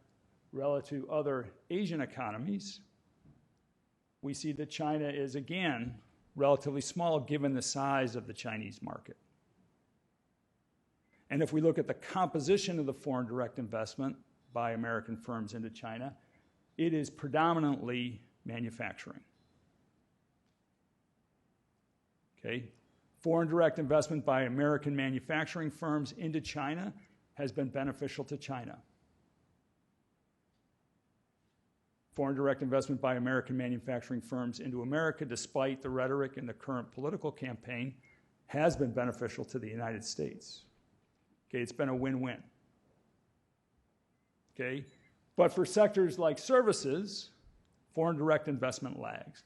relative to other Asian economies, we see that China is, again, relatively small given the size of the Chinese market. And if we look at the composition of the foreign direct investment by American firms into China, it is predominantly manufacturing. Okay? Foreign direct investment by American manufacturing firms into China has been beneficial to China. Foreign direct investment by American manufacturing firms into America, despite the rhetoric in the current political campaign, has been beneficial to the United States. Okay, it's been a win-win. Okay, but for sectors like services, foreign direct investment lags.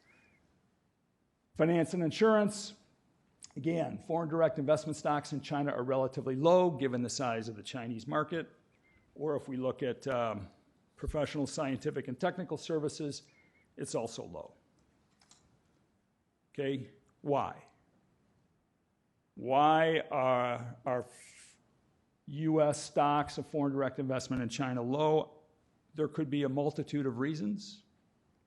Finance and insurance, again, foreign direct investment stocks in China are relatively low given the size of the Chinese market. Or if we look at professional, scientific, and technical services, it's also low. Okay, why? Why are U.S. stocks of foreign direct investment in China low? There could be a multitude of reasons.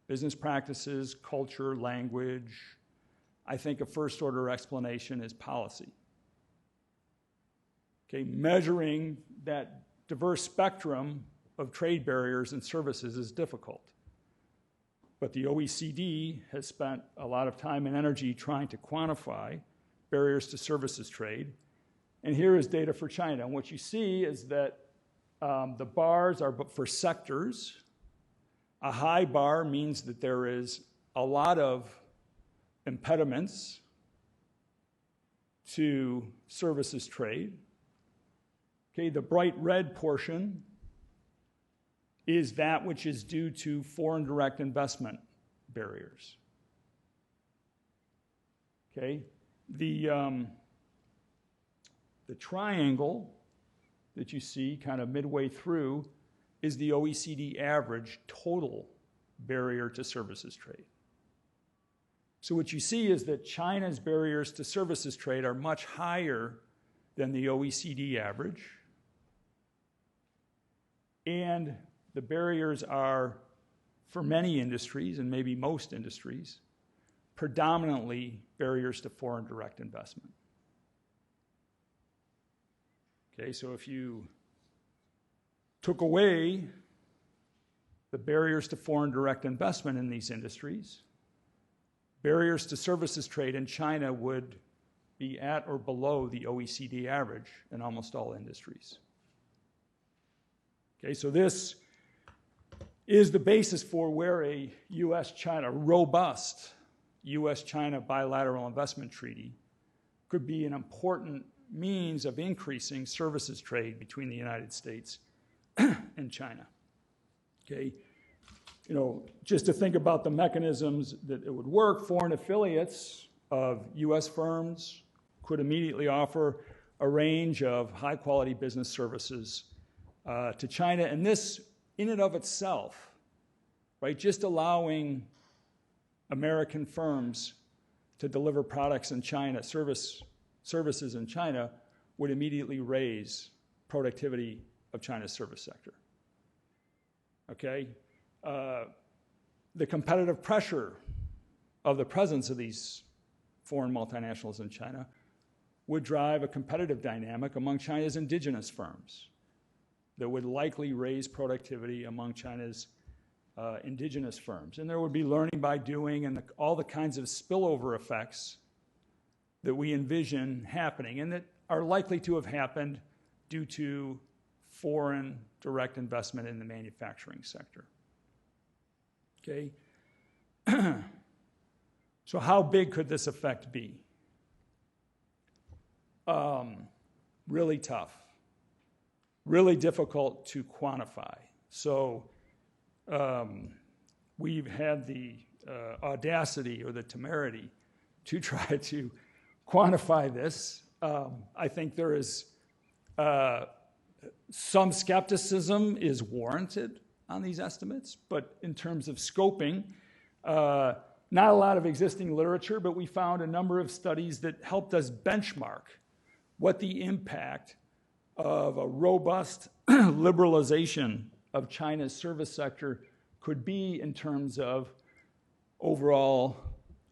Business practices, culture, language. I think a first-order explanation is policy. Okay, measuring that diverse spectrum of trade barriers and services is difficult. But the OECD has spent a lot of time and energy trying to quantify barriers to services trade. And here is data for China. And what you see is that the bars are for sectors. A high bar means that there is a lot of impediments to services trade. Okay, the bright red portion is that which is due to foreign direct investment barriers. Okay, the triangle that you see kind of midway through is the OECD average total barrier to services trade. So what you see is that China's barriers to services trade are much higher than the OECD average. And the barriers are, for many industries, and maybe most industries, predominantly barriers to foreign direct investment. Okay, so if you took away the barriers to foreign direct investment in these industries, barriers to services trade in China would be at or below the OECD average in almost all industries. Okay, so this is the basis for where a robust U.S.-China bilateral investment treaty could be an important means of increasing services trade between the United States and China. Okay, just to think about the mechanisms that it would work, foreign affiliates of U.S. firms could immediately offer a range of high-quality business services to China, and this, in and of itself, right, just allowing American firms to deliver products in China, services in China, would immediately raise productivity of China's service sector. Okay? The competitive pressure of the presence of these foreign multinationals in China would drive a competitive dynamic among China's indigenous firms that would likely raise productivity among China's indigenous firms. And there would be learning by doing and all the kinds of spillover effects that we envision happening and that are likely to have happened due to foreign direct investment in the manufacturing sector. Okay? So how big could this effect be? Really tough. Really difficult to quantify. So we've had the audacity or the temerity to try to quantify this. I think there is some skepticism is warranted on these estimates, but in terms of scoping, not a lot of existing literature, but we found a number of studies that helped us benchmark what the impact of a robust liberalization of China's service sector could be in terms of overall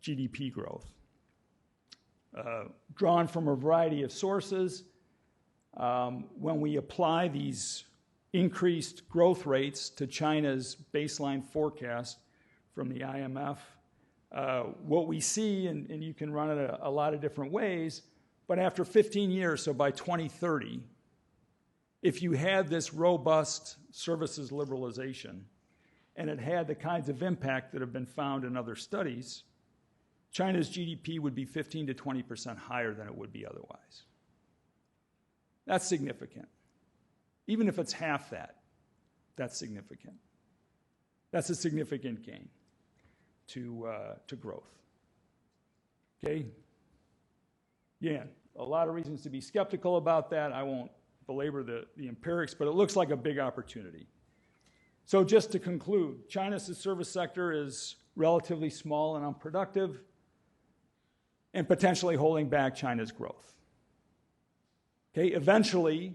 GDP growth. Drawn from a variety of sources, when we apply these increased growth rates to China's baseline forecast from the IMF, what we see, and you can run it a lot of different ways, but after 15 years, so by 2030, if you had this robust services liberalization and it had the kinds of impact that have been found in other studies, China's GDP would be 15 to 20% higher than it would be otherwise. That's significant. Even if it's half that, that's significant. That's a significant gain to growth. Okay? Yeah, a lot of reasons to be skeptical about that. I won't belabor the empirics, but it looks like a big opportunity. So just to conclude, China's service sector is relatively small and unproductive and potentially holding back China's growth. Okay, eventually,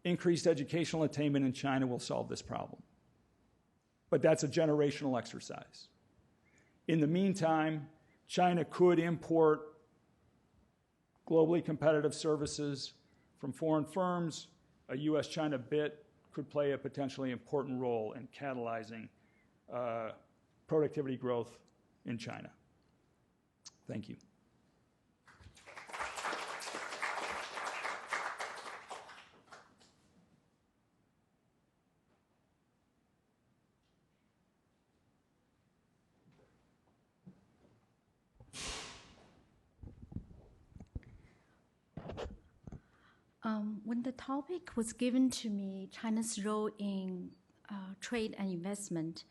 increased educational attainment in China will solve this problem. But that's a generational exercise. In the meantime, China could import globally competitive services from foreign firms. A US-China BIT could play a potentially important role in catalyzing productivity growth in China. Thank you. When the topic was given to me, China's role in trade and investment,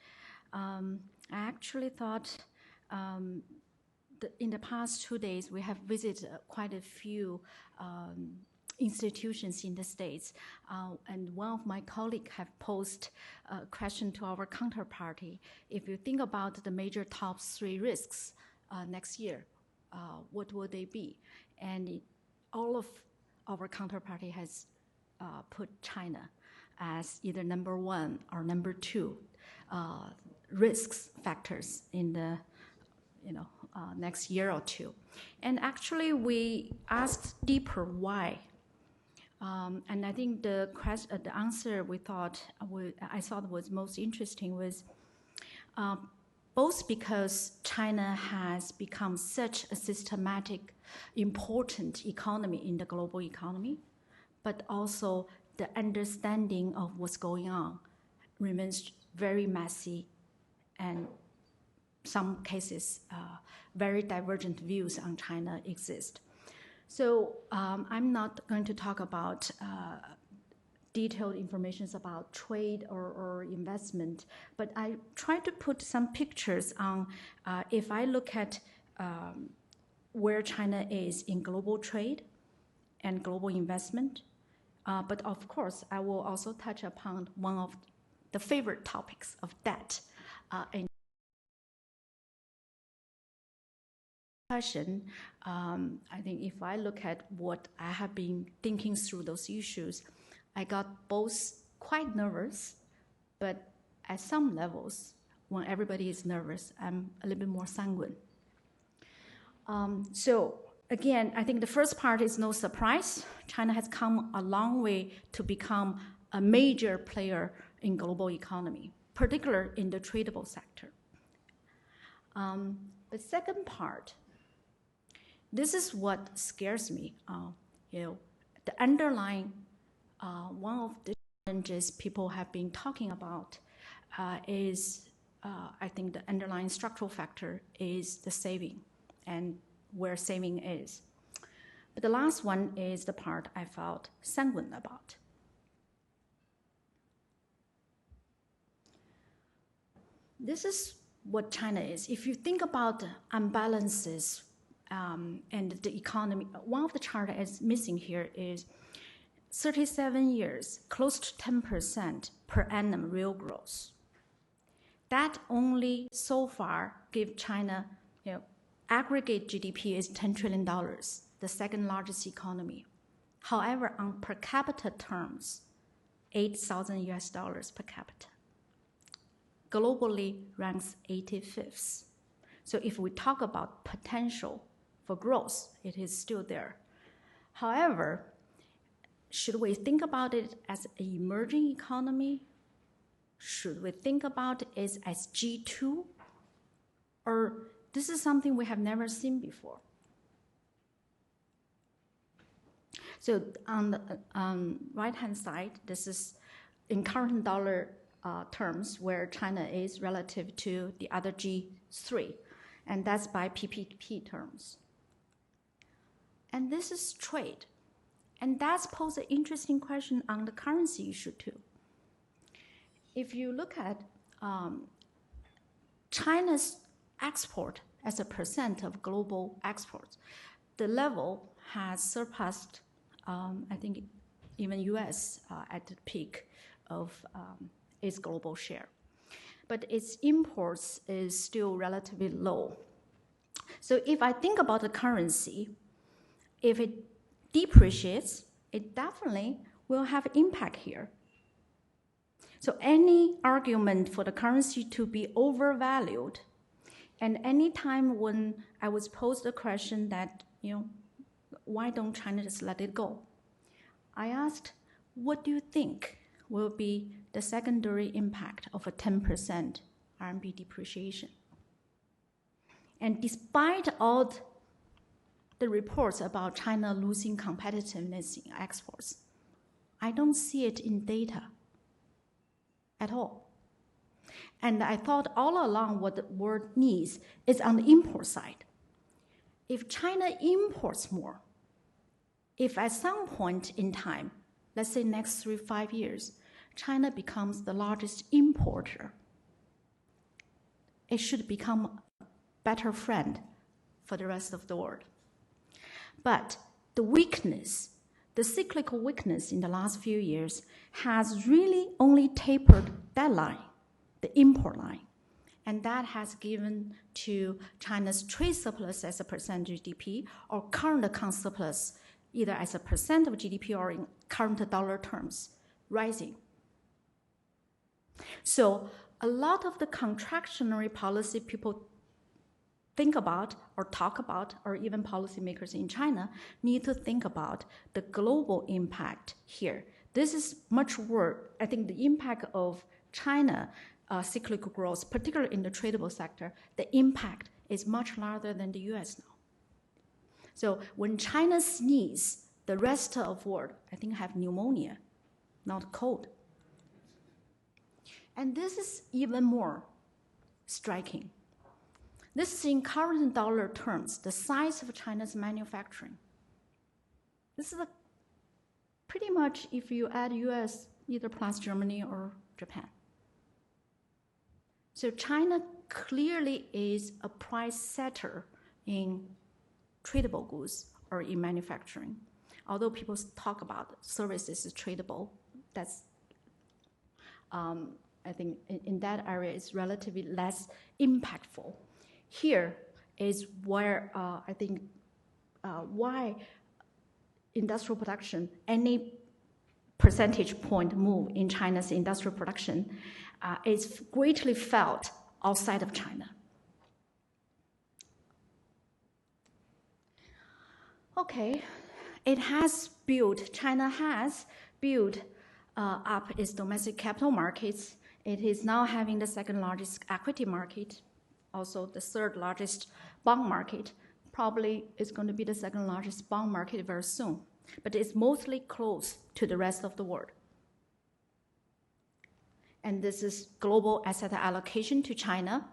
I actually thought in the past 2 days, we have visited quite a few institutions in the States. And one of my colleagues have posed a question to our counterparty. If you think about the major top 3 risks next year, what will they be? And all of our counterparty has put China as either number 1 or number 2 risks factors in the next year or 2. And actually, we asked deeper why. And I think the answer I thought was most interesting was both because China has become such a systematic, important economy in the global economy, but also the understanding of what's going on remains very messy, and some cases, very divergent views on China exist. So I'm not going to talk about detailed information about trade or investment, but I try to put some pictures on if I look at where China is in global trade and global investment. But of course, I will also touch upon one of the favorite topics of debt. In question, I think if I look at what I have been thinking through those issues, I got both quite nervous, but at some levels, when everybody is nervous, I'm a little bit more sanguine. So again, I think the first part is no surprise. China has come a long way to become a major player in global economy, particularly in the tradable sector. The second part, this is what scares me. The underlying, one of the challenges people have been talking about is, I think the underlying structural factor is the saving and where saving is. But the last one is the part I felt sanguine about. This is what China is. If you think about imbalances and the economy, one of the charts is missing here is 37 years, close to 10% per annum real growth. That only so far give China, aggregate GDP is $10 trillion, the second largest economy. However, on per capita terms, $8,000 per capita. Globally ranks 85th. So if we talk about potential for growth, it is still there. However, should we think about it as an emerging economy? Should we think about it as G2? Or this is something we have never seen before? So on the right-hand side, this is in current dollar terms where China is relative to the other G3, and that's by PPP terms. And this is trade. And that's posed an interesting question on the currency issue too. If you look at China's export as a percent of global exports, the level has surpassed, I think, even US at the peak of its global share. But its imports is still relatively low. So if I think about the currency, if it depreciates, it definitely will have impact here. So any argument for the currency to be overvalued, and any time when I was posed the question that, why don't China just let it go? I asked, what do you think will be the secondary impact of a 10% RMB depreciation? And despite all the reports about China losing competitiveness in exports, I don't see it in data at all. And I thought all along what the world needs is on the import side. If China imports more, if at some point in time, let's say next 3 to 5 years, China becomes the largest importer, it should become a better friend for the rest of the world. But the weakness, the cyclical weakness in the last few years has really only tapered that line, the import line. And that has given to China's trade surplus as a percent of GDP or current account surplus, either as a percent of GDP or in current dollar terms, rising. So a lot of the contractionary policy people think about or talk about, or even policymakers in China need to think about the global impact here. This is much worse. I think the impact of China cyclical growth, particularly in the tradable sector, the impact is much larger than the US now. So when China sneezes, the rest of the world, I think, have pneumonia, not cold. And this is even more striking. This is in current dollar terms, the size of China's manufacturing. This is pretty much if you add US, either plus Germany or Japan. So China clearly is a price setter in tradable goods or in manufacturing. Although people talk about services is tradable, that's, I think in that area is relatively less impactful. Here is where I think why industrial production, any percentage point move in China's industrial production is greatly felt outside of China. Okay, China has built up its domestic capital markets. It is now having the second largest equity market, also the third largest bond market. Probably it's going to be the second largest bond market very soon, but it's mostly closed to the rest of the world. And this is global asset allocation to China,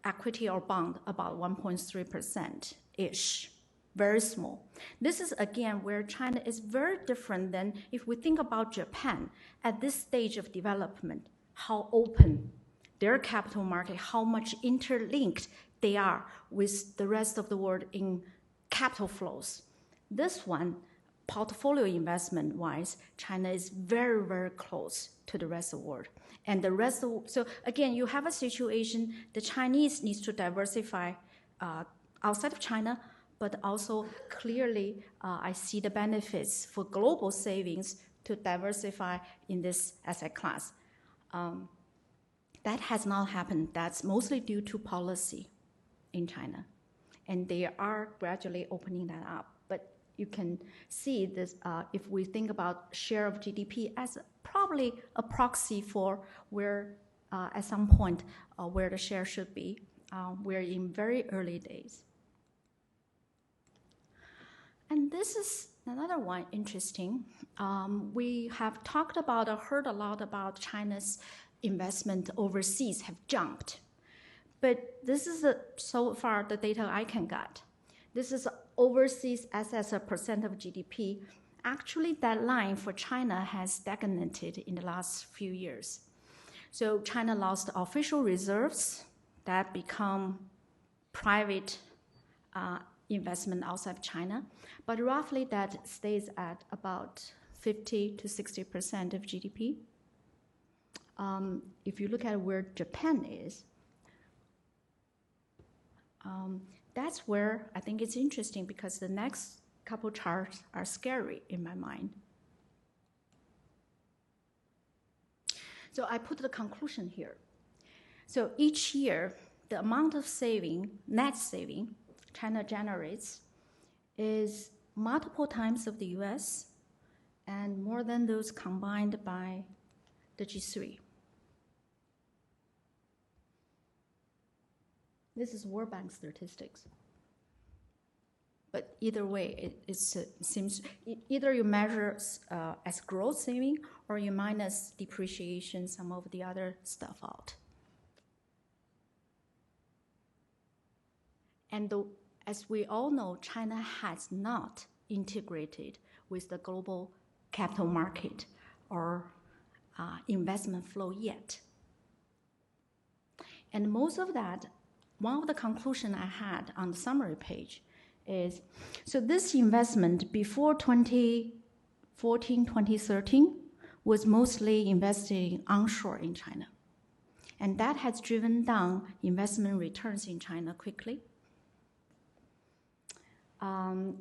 equity or bond about 1.3%-ish, very small. This is again where China is very different than if we think about Japan at this stage of development, how open their capital market, how much interlinked they are with the rest of the world in capital flows. This one, portfolio investment-wise, China is very, very close to the rest of the world. And the rest of, so again, you have a situation, the Chinese needs to diversify outside of China, but also clearly I see the benefits for global savings to diversify in this asset class. That has not happened. That's mostly due to policy in China. And they are gradually opening that up. But you can see this, if we think about share of GDP as probably a proxy for where, at some point, where the share should be. We're in very early days. And this is another one interesting. We have talked about or heard a lot about China's investment overseas have jumped. But this is so far the data I can get. This is overseas as a percent of GDP. Actually, that line for China has stagnated in the last few years. So China lost official reserves that become private investment outside China, but roughly that stays at about 50 to 60% of GDP. If you look at where Japan is, that's where I think it's interesting because the next couple charts are scary in my mind. So I put the conclusion here. So each year, the amount of saving, net saving, China generates is multiple times of the US and more than those combined by the G3. This is World Bank statistics. But either way, it seems either you measure as gross saving or you minus depreciation, some of the other stuff out. And as we all know, China has not integrated with the global capital market or investment flow yet. And most of that, one of the conclusions I had on the summary page is, so this investment before 2014, 2013 was mostly invested onshore in China. And that has driven down investment returns in China quickly.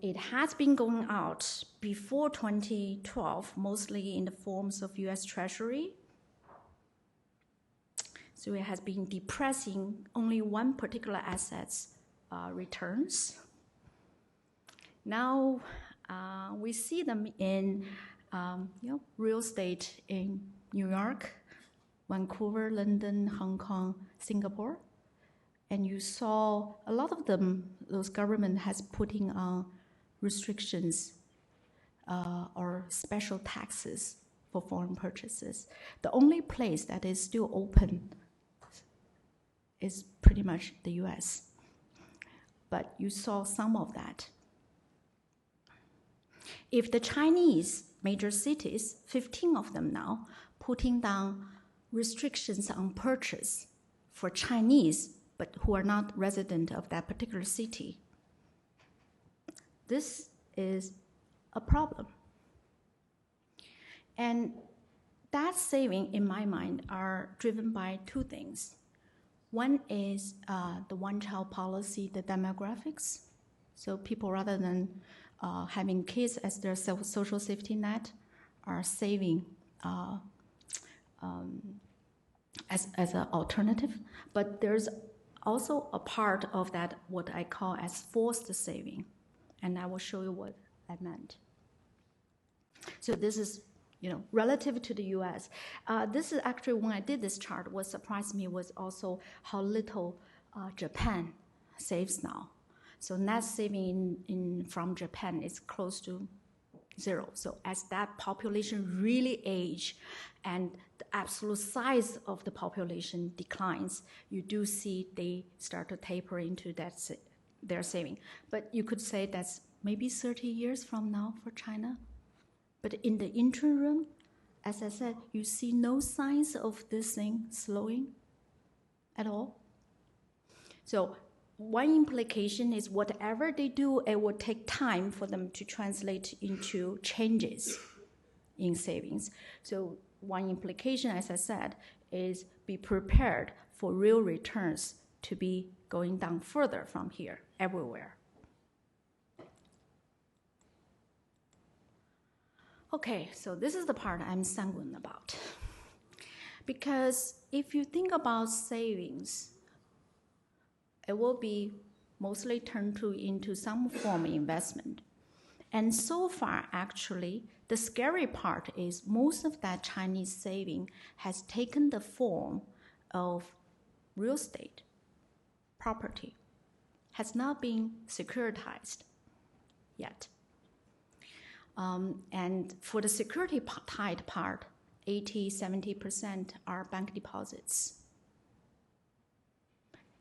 It has been going out before 2012, mostly in the forms of US Treasury. So it has been depressing only one particular asset's returns. Now we see them in real estate in New York, Vancouver, London, Hong Kong, Singapore. And you saw a lot of them, those government has putting on restrictions or special taxes for foreign purchases. The only place that is still open is pretty much the US. But you saw some of that. If the Chinese major cities, 15 of them now, putting down restrictions on purchase for Chinese, but who are not resident of that particular city, this is a problem. And that saving, in my mind, are driven by two things. One is the one-child policy, the demographics. So people, rather than having kids as their social safety net, are saving as an alternative. But there's also a part of that what I call as forced saving. And I will show you what I meant. So this is, relative to the U.S. This is actually, when I did this chart, what surprised me was also how little Japan saves now. So net saving from Japan is close to zero. So as that population really age and the absolute size of the population declines, you do see they start to taper into their saving. But you could say that's maybe 30 years from now for China. But in the interim, as I said, you see no signs of this thing slowing at all. So one implication is whatever they do, it will take time for them to translate into changes in savings. So one implication, as I said, is be prepared for real returns to be going down further from here, everywhere. Okay, so this is the part I'm sanguine about. Because if you think about savings, it will be mostly turned into some form of investment. And so far, actually, the scary part is most of that Chinese saving has taken the form of real estate, property, has not been securitized yet. And for the security-tied part, 80-70% are bank deposits.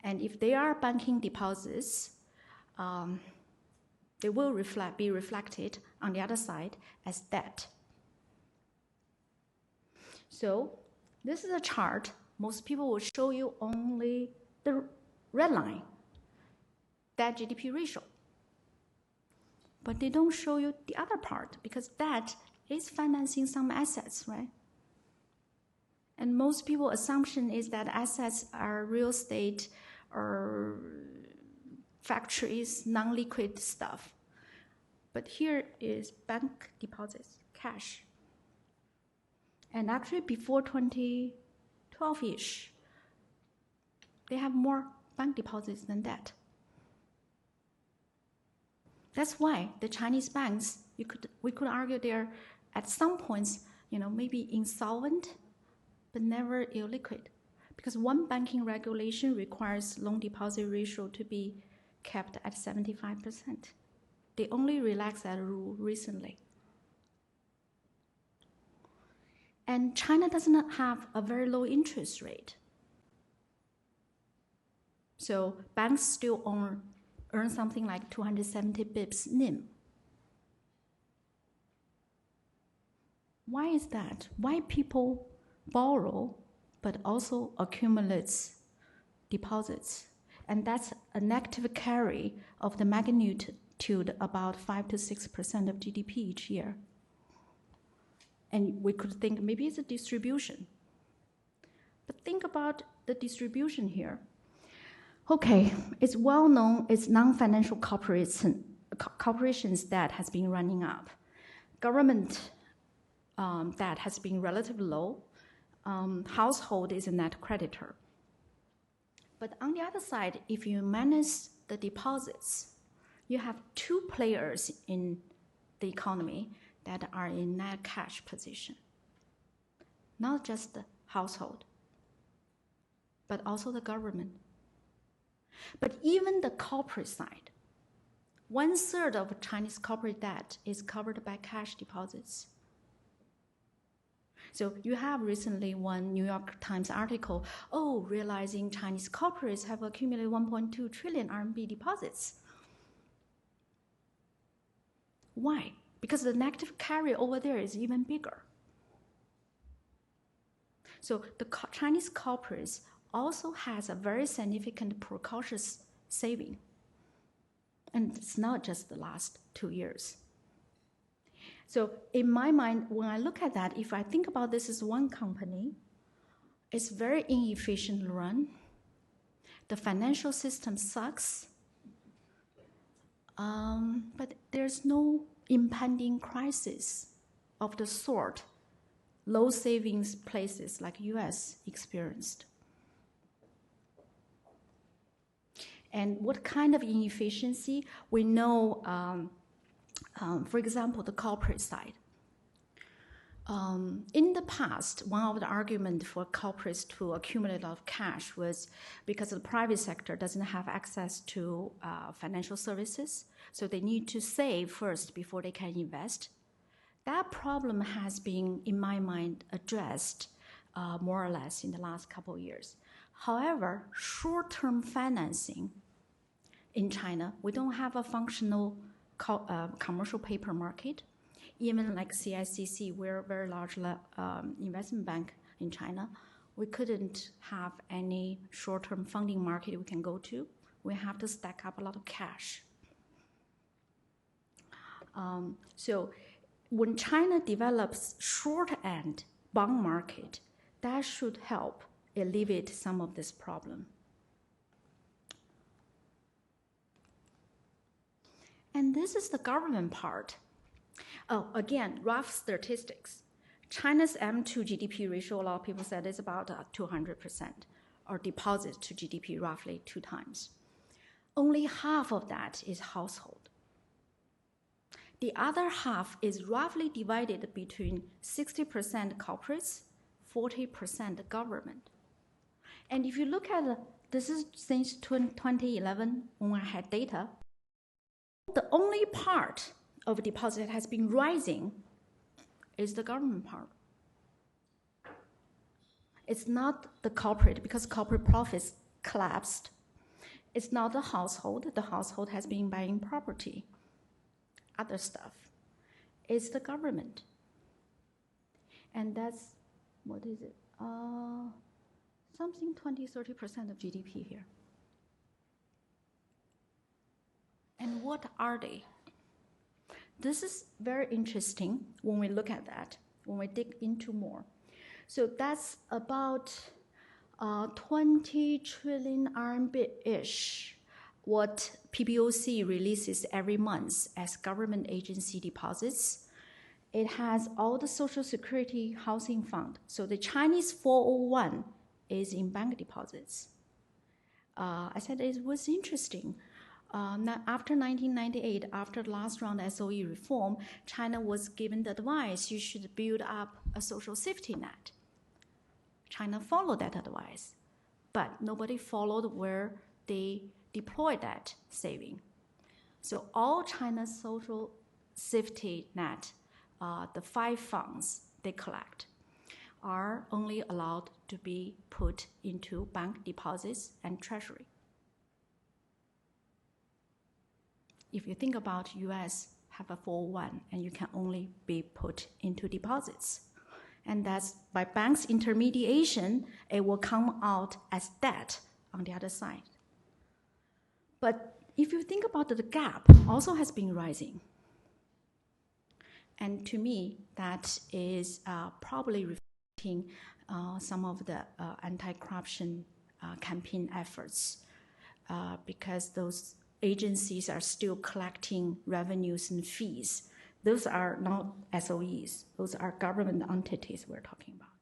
And if they are banking deposits, they will be reflected on the other side as debt. So this is a chart. Most people will show you only the red line, debt GDP ratio. But they don't show you the other part, because that is financing some assets, right? And most people's assumption is that assets are real estate or factories, non-liquid stuff. But here is bank deposits, cash. And actually before 2012-ish, they have more bank deposits than that. That's why the Chinese banks, we could argue they're at some points, maybe insolvent, but never illiquid. Because one banking regulation requires loan deposit ratio to be kept at 75%. They only relaxed that rule recently. And China does not have a very low interest rate. So banks still earn something like 270 bips NIM. Why is that? Why people borrow but also accumulates deposits? And that's a negative carry of the magnitude about 5 to 6% of GDP each year. And we could think maybe it's a distribution. But think about the distribution here. Okay, it's well known it's non-financial corporations debt has been running up. Government debt has been relatively low. Household is a net creditor. But on the other side, if you manage the deposits, you have two players in the economy that are in net cash position. Not just the household, but also the government. But even the corporate side, 1/3 of Chinese corporate debt is covered by cash deposits. So you have recently one New York Times article, realizing Chinese corporates have accumulated 1.2 trillion RMB deposits. Why? because the negative carry over there is even bigger. So the Chinese corporates also has a very significant precautious saving. And it's not just the last 2 years. So in my mind, when I look at that, if I think about this as one company, it's very inefficient run. The financial system sucks. But there's no impending crisis of the sort low savings places like US experienced. And what kind of inefficiency? We know, for example, the corporate side. In the past, one of the arguments for corporates to accumulate a lot of cash was because the private sector doesn't have access to financial services, so they need to save first before they can invest. That problem has been, in my mind, addressed more or less in the last couple of years. However, short-term financing in China, we don't have a functional commercial paper market. Even like CICC, we're a very large investment bank in China. We couldn't have any short-term funding market we can go to. We have to stack up a lot of cash. So when China develops short-end bond market, that should help alleviate some of this problem. And this is the government part. Oh, again, rough statistics. China's M2 Gdp ratio, a lot of people said, is about 200%, or deposit to GDP roughly 2 times. Only half of that is household. The other half is roughly divided between 60% corporates, 40% government. And if you look at this is since 2011 when I had data, the only part of deposit that has been rising is the government part. It's not the corporate, because corporate profits collapsed. It's not the household. The household has been buying property, other stuff. It's the government. And that's, what is it? Something 20-30% of GDP here. And what are they? This is very interesting when we look at that, when we dig into more. So that's about 20 trillion RMB-ish, what PBOC releases every month as government agency deposits. It has all the Social Security housing fund. So the Chinese 401 is in bank deposits. I said it was interesting. After 1998, after the last round of SOE reform, China was given the advice you should build up a social safety net. China followed that advice, but nobody followed where they deployed that saving. So all China's social safety net, the 5 funds they collect, are only allowed to be put into bank deposits and treasury. If you think about US have a 401 and you can only be put into deposits. And that's by banks intermediation, it will come out as debt on the other side. But if you think about the gap, also has been rising. And to me, that is probably reflecting some of the anti-corruption campaign efforts because those agencies are still collecting revenues and fees. Those are not SOEs. Those are government entities we're talking about.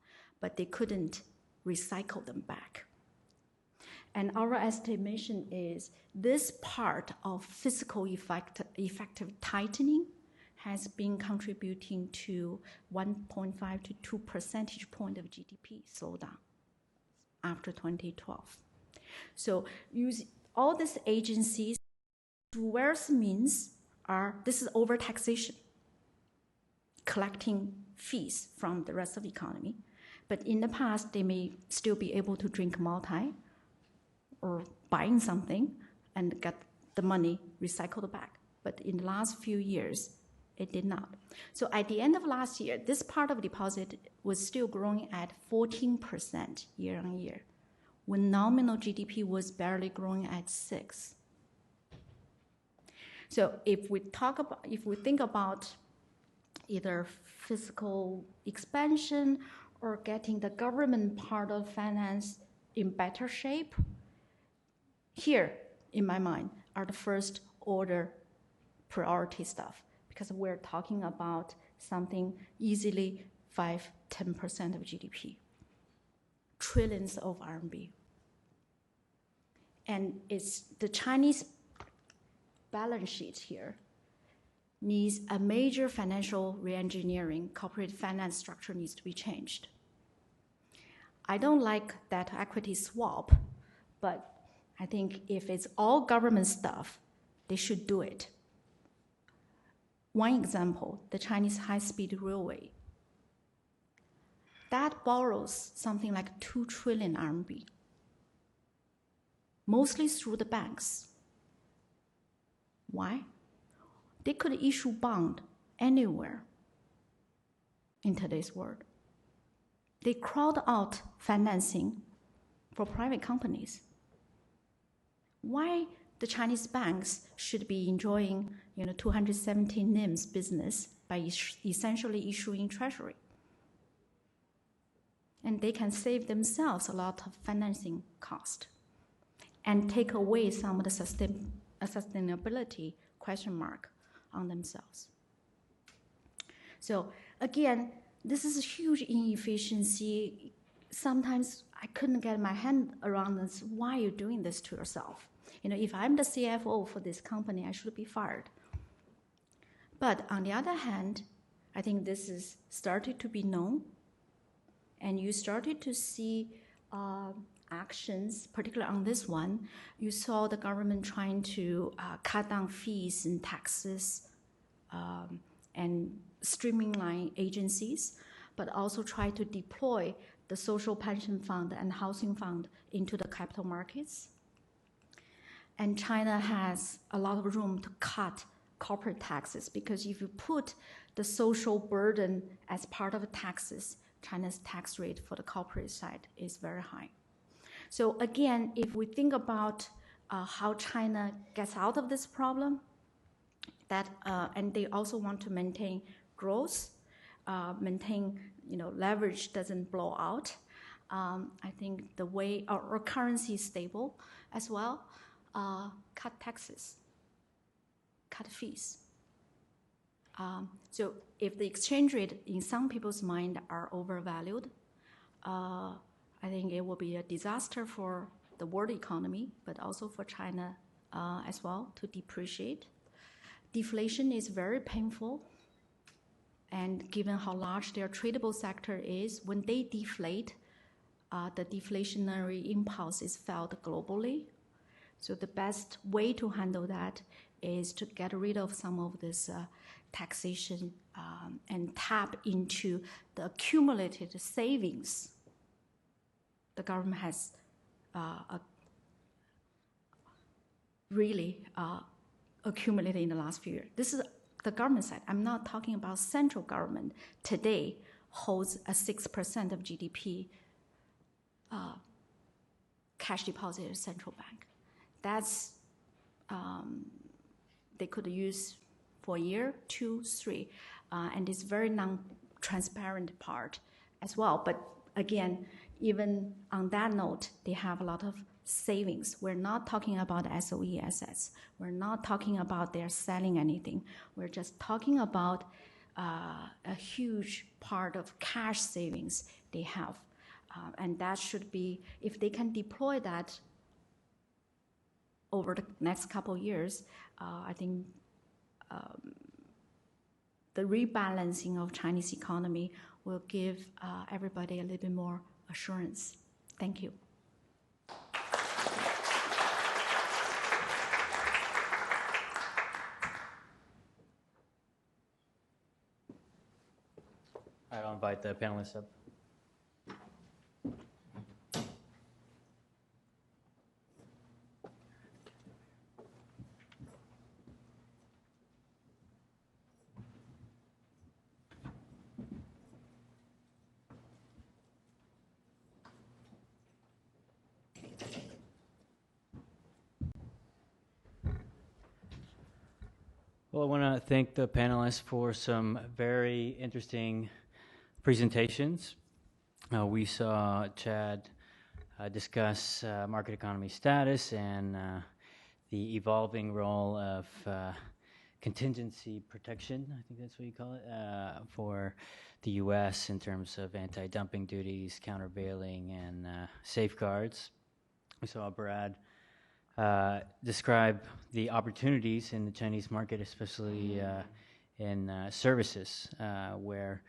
But they couldn't recycle them back. And our estimation is this part of fiscal effective tightening has been contributing to 1.5 to 2 percentage point of GDP slowdown after 2012. So use all these agencies, worse means this is overtaxation, collecting fees from the rest of the economy. But in the past, they may still be able to drink multi or buying something and get the money recycled back. But in the last few years, It did not. So at the end of last year, this part of deposit was still growing at 14% year on year, when nominal GDP was barely growing at 6%. So if we think about either fiscal expansion or getting the government part of finance in better shape, here, in my mind, are the first order priority stuff, because we're talking about something easily 5-10% of GDP, trillions of RMB. And it's the Chinese balance sheet here needs a major financial reengineering. Corporate finance structure needs to be changed. I don't like that equity swap, but I think if it's all government stuff, they should do it. One example, the Chinese high-speed railway. That borrows something like 2 trillion RMB, mostly through the banks. Why? They could issue bond anywhere in today's world. They crowd out financing for private companies. Why the Chinese banks should be enjoying 270 NIMs business by essentially issuing treasury? And they can save themselves a lot of financing cost and take away some of the sustainability question mark on themselves. So again, this is a huge inefficiency. Sometimes I couldn't get my hand around this. Why are you doing this to yourself? If I'm the CFO for this company, I should be fired. But on the other hand, I think this is started to be known, and you started to see actions, particularly on this one. You saw the government trying to cut down fees and taxes and streamline agencies, but also try to deploy the social pension fund and housing fund into the capital markets. And China has a lot of room to cut corporate taxes, because if you put the social burden as part of taxes, China's tax rate for the corporate side is very high. So again, if we think about how China gets out of this problem, and they also want to maintain growth, maintain leverage doesn't blow out. I think the way our currency is stable as well. Cut taxes, cut fees. So if the exchange rate in some people's mind are overvalued, I think it will be a disaster for the world economy, but also for China as well to depreciate. Deflation is very painful, and given how large their tradable sector is, when they deflate, the deflationary impulse is felt globally. So the best way to handle that is to get rid of some of this taxation and tap into the accumulated savings the government has really accumulated in the last few years. This is the government side. I'm not talking about central government. Today holds a 6% of GDP cash deposit at central bank. That's they could use for a year, 2, 3, and it's very non-transparent part as well. But again, even on that note, they have a lot of savings. We're not talking about SOE assets. We're not talking about they're selling anything. We're just talking about a huge part of cash savings they have. And that should be, if they can deploy that over the next couple of years, I think the rebalancing of Chinese economy will give everybody a little bit more assurance. Thank you. I'll invite the panelists up. Well, I want to thank the panelists for some very interesting presentations. We saw Chad discuss market economy status and the evolving role of contingency protection, I think that's what you call it, for the U.S. in terms of anti-dumping duties, countervailing, and safeguards. We saw Brad describe the opportunities in the Chinese market, especially in services, where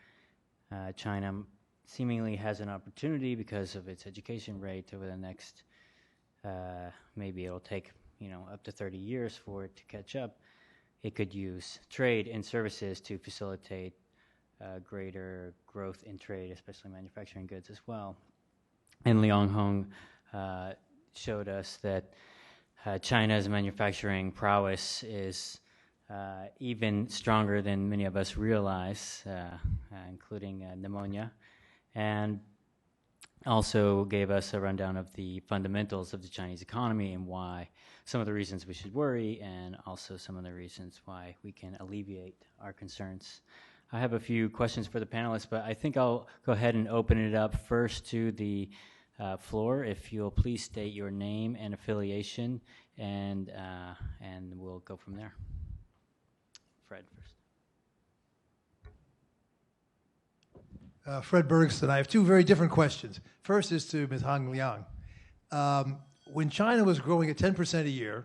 China seemingly has an opportunity because of its education rate over the next, maybe it'll take up to 30 years for it to catch up. It could use trade in services to facilitate greater growth in trade, especially manufacturing goods as well. And Liang Hong showed us that China's manufacturing prowess is even stronger than many of us realize, including pneumonia, and also gave us a rundown of the fundamentals of the Chinese economy and why some of the reasons we should worry and also some of the reasons why we can alleviate our concerns. I have a few questions for the panelists, but I think I'll go ahead and open it up first to the floor. If you'll please state your name and affiliation, and we'll go from there. Fred first. Fred Bergston. I have two very different questions. First is to Ms. Hong Liang. When China was growing at 10% a year,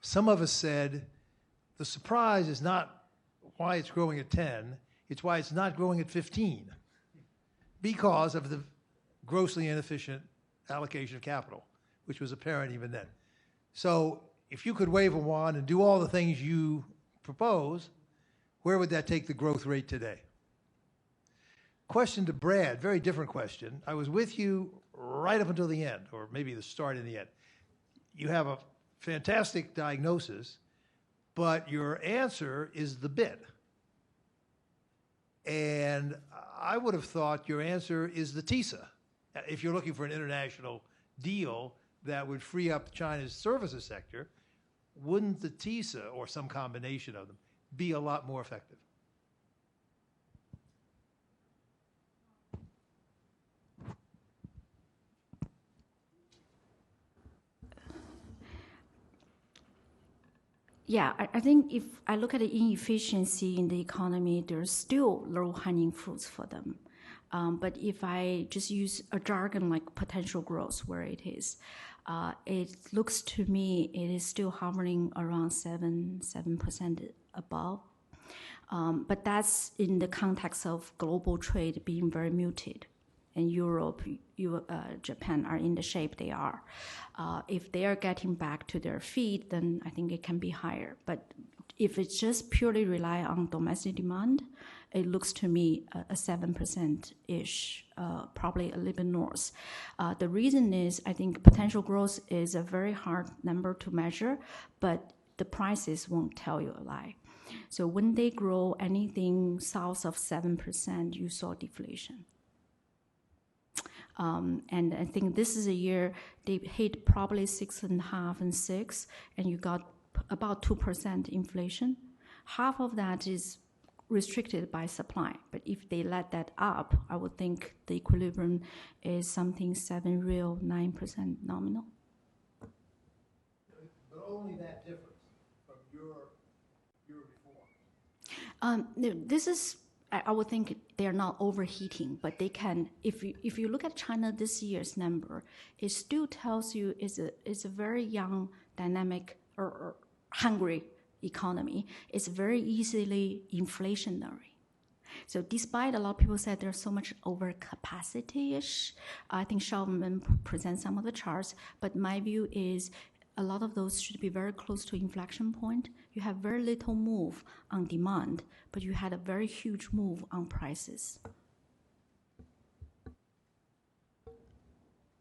some of us said the surprise is not why it's growing at 10, it's why it's not growing at 15, because of the grossly inefficient allocation of capital, which was apparent even then. So if you could wave a wand and do all the things you propose, where would that take the growth rate today? Question to Brad, very different question. I was with you right up until the end, or maybe the start and the end. You have a fantastic diagnosis, but your answer is the bit. And I would have thought your answer is the TISA. If you're looking for an international deal that would free up China's services sector, wouldn't the TISA, or some combination of them, be a lot more effective? Yeah, I think if I look at the inefficiency in the economy, there's still low-hanging fruits for them. But if I just use a jargon like potential growth, where it is, it looks to me it is still hovering around 7% above. But that's in the context of global trade being very muted. And Europe, Japan are in the shape they are. If they are getting back to their feet, then I think it can be higher. But if it's just purely rely on domestic demand, it looks to me a 7%-ish, probably a little bit north. The reason is I think potential growth is a very hard number to measure, but the prices won't tell you a lie. So when they grow anything south of 7%, you saw deflation. And I think this is a year they hit probably 6.5 and 6, and you got about 2% inflation. Half of that is restricted by supply, but if they let that up, I would think the equilibrium is something 7 real, 9% nominal. But only that difference from your reform. This is. I would think they are not overheating, but they can. If you look at China this year's number, it still tells you it's a very young, dynamic, or hungry economy. It's very easily inflationary. So despite a lot of people said there's so much overcapacity-ish, I think Sheldon presents some of the charts, but my view is a lot of those should be very close to inflection point. You have very little move on demand, but you had a very huge move on prices.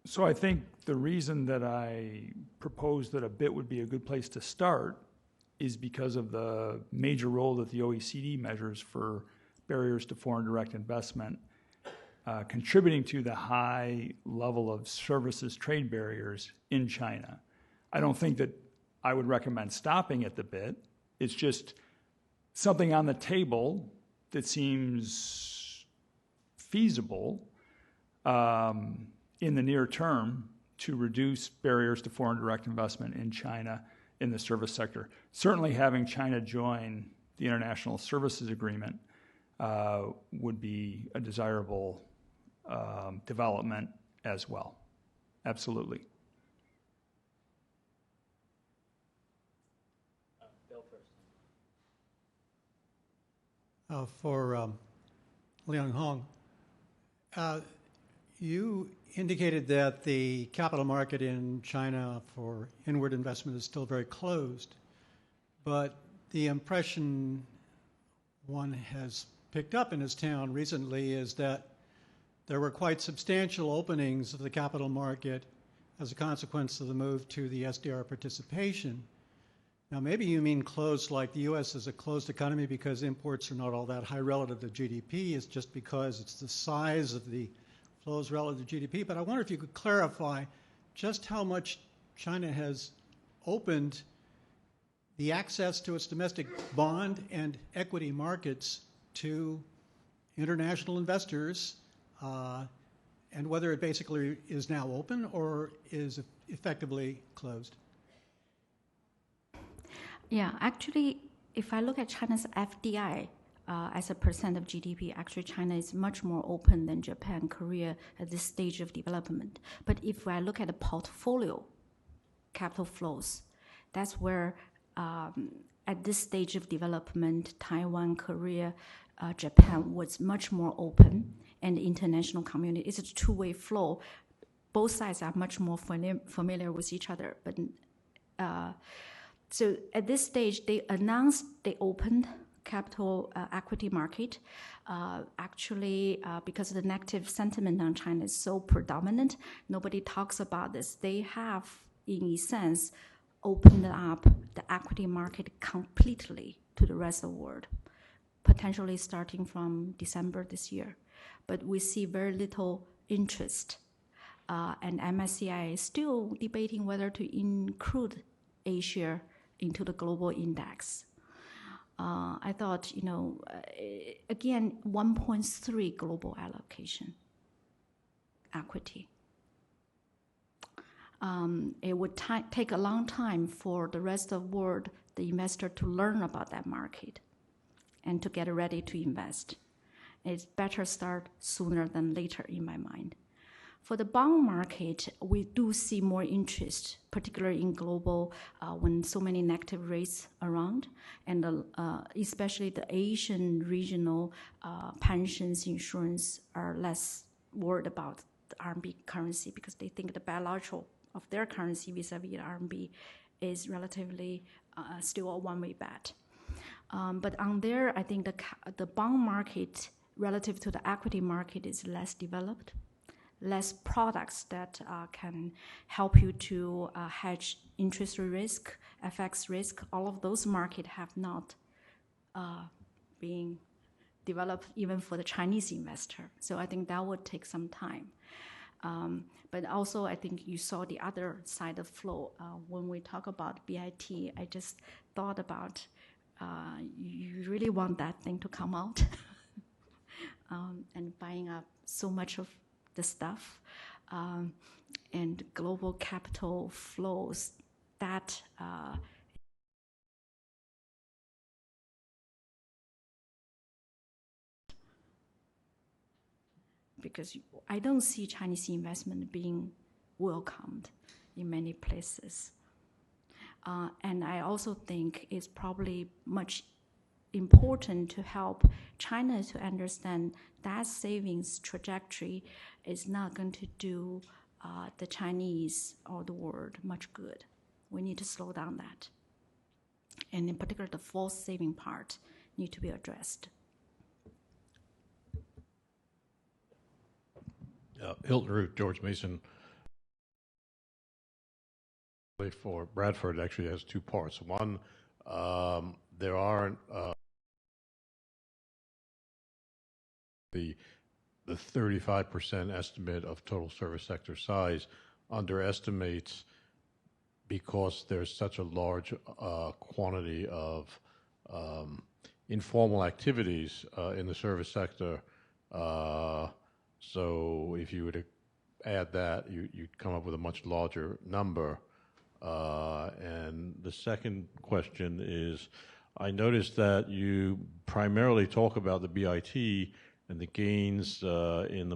So I think the reason that I proposed that a bit would be a good place to start is because of the major role that the OECD measures for barriers to foreign direct investment, contributing to the high level of services trade barriers in China. I don't think that I would recommend stopping at the bit. It's just something on the table that seems feasible in the near term to reduce barriers to foreign direct investment in China in the service sector. Certainly having China join the International Services Agreement would be a desirable development as well. Absolutely. Bill first. For Liang Hong, you indicated that the capital market in China for inward investment is still very closed, but the impression one has picked up in his town recently is that there were quite substantial openings of the capital market as a consequence of the move to the SDR participation. Now, maybe you mean closed like the U.S. is a closed economy because imports are not all that high relative to GDP. It's just because it's the size of the flows relative to GDP. But I wonder if you could clarify just how much China has opened the access to its domestic bond and equity markets to international investors, and whether it basically is now open or is effectively closed. Yeah, actually, if I look at China's FDI as a percent of GDP, actually China is much more open than Japan, Korea at this stage of development. But if I look at the portfolio capital flows, that's where at this stage of development, Taiwan, Korea, Japan was much more open, and the international community, it's a two-way flow. Both sides are much more familiar with each other. But so at this stage, they announced they opened capital equity market. Actually, because the negative sentiment on China is so predominant, nobody talks about this. They have, in a sense, opened up the equity market completely to the rest of the world, potentially starting from December this year. But we see very little interest. And MSCI is still debating whether to include Asia into the global index. I thought, again, 1.3 global allocation equity. It would take a long time for the rest of the world, the investor, to learn about that market and to get ready to invest. It's better start sooner than later, in my mind. For the bond market, we do see more interest, particularly in global, when so many negative rates around, and especially the Asian regional pensions insurance are less worried about the RMB currency because they think the bilateral of their currency vis-a-vis the RMB is relatively still a one-way bet. But on there, I think the bond market relative to the equity market is less developed. Less products that can help you to hedge interest rate risk, FX risk. All of those markets have not been developed even for the Chinese investor. So I think that would take some time. But also, I think you saw the other side of flow. When we talk about BIT, I just thought about you really want that thing to come out and buying up so much of the stuff and global capital flows that because I don't see Chinese investment being welcomed in many places. And I also think it's probably much important to help China to understand that savings trajectory is not going to do the Chinese or the world much good. We need to slow down that. And in particular, the false saving part need to be addressed. Hilton Root, George Mason. For Bradford, actually has two parts. One, there aren't the 35% estimate of total service sector size underestimates because there's such a large quantity of informal activities in the service sector. So if you were to add that, you'd come up with a much larger number. And the second question is, I noticed that you primarily talk about the BIT and the gains in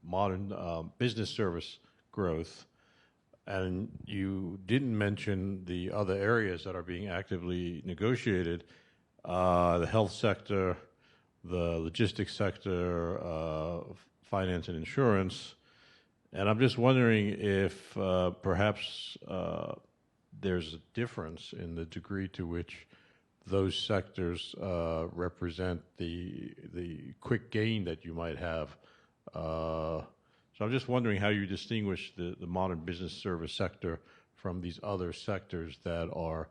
modern business service growth, and you didn't mention the other areas that are being actively negotiated, the health sector, the logistics sector, finance and insurance. And I'm just wondering if perhaps there's a difference in the degree to which those sectors represent the quick gain that you might have. So I'm just wondering how you distinguish the modern business service sector from these other sectors that are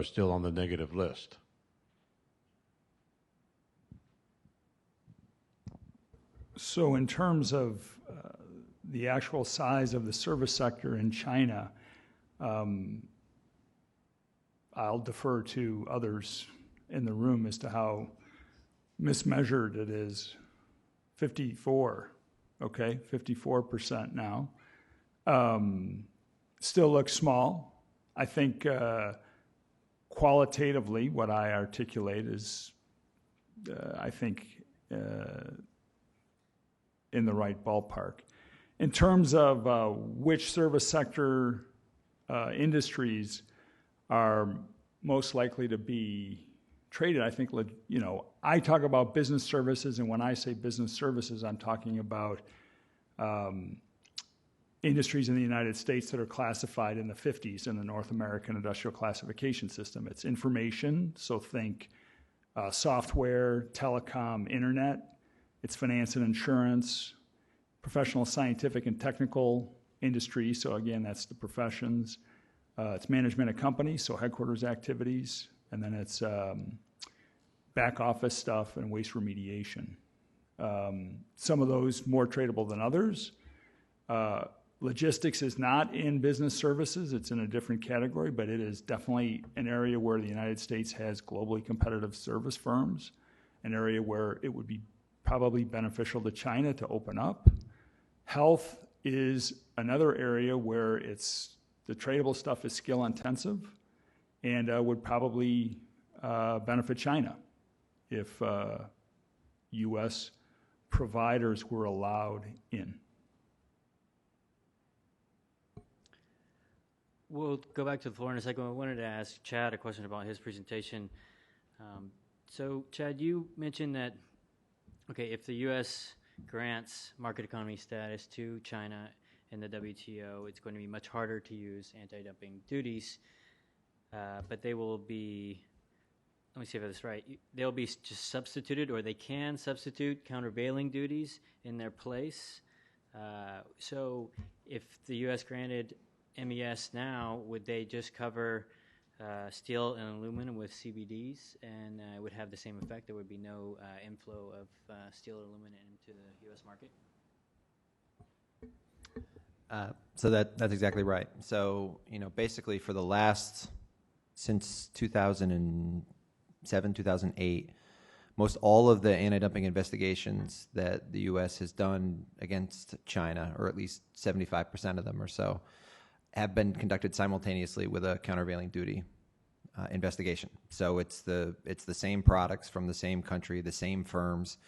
still on the negative list. So in terms of the actual size of the service sector in China, I'll defer to others in the room as to how mismeasured it is. 54% now. Still looks small. I think qualitatively what I articulate is, I think, in the right ballpark. In terms of which service sector industries are most likely to be traded, I think, I talk about business services, and when I say business services, I'm talking about industries in the United States that are classified in the 50s in the North American Industrial Classification System. It's information, so think software, telecom, internet. It's finance and insurance, professional, scientific, and technical industry. So again, that's the professions. It's management of companies, so headquarters activities. And then it's back office stuff and waste remediation. Some of those more tradable than others. Logistics is not in business services. It's in a different category, but it is definitely an area where the United States has globally competitive service firms, an area where it would be probably beneficial to China to open up. Health is another area where the tradable stuff is skill intensive and would probably benefit China if U.S. providers were allowed in. We'll go back to the floor in a second. I wanted to ask Chad a question about his presentation. So, Chad, you mentioned that, if the U.S. grants market economy status to China in the WTO, it's going to be much harder to use anti-dumping duties, but they will be, let me see if I have this right, they'll be just substituted, or they can substitute countervailing duties in their place. So if the U.S. granted MES now, would they just cover steel and aluminum with CBDs, and it would have the same effect? There would be no inflow of steel or aluminum into the U.S. market? So that's exactly right. So, basically for the since 2007, 2008, most all of the anti-dumping investigations that the U.S. has done against China, or at least 75% of them or so, have been conducted simultaneously with a countervailing duty investigation. So it's the same products from the same country, the same firms.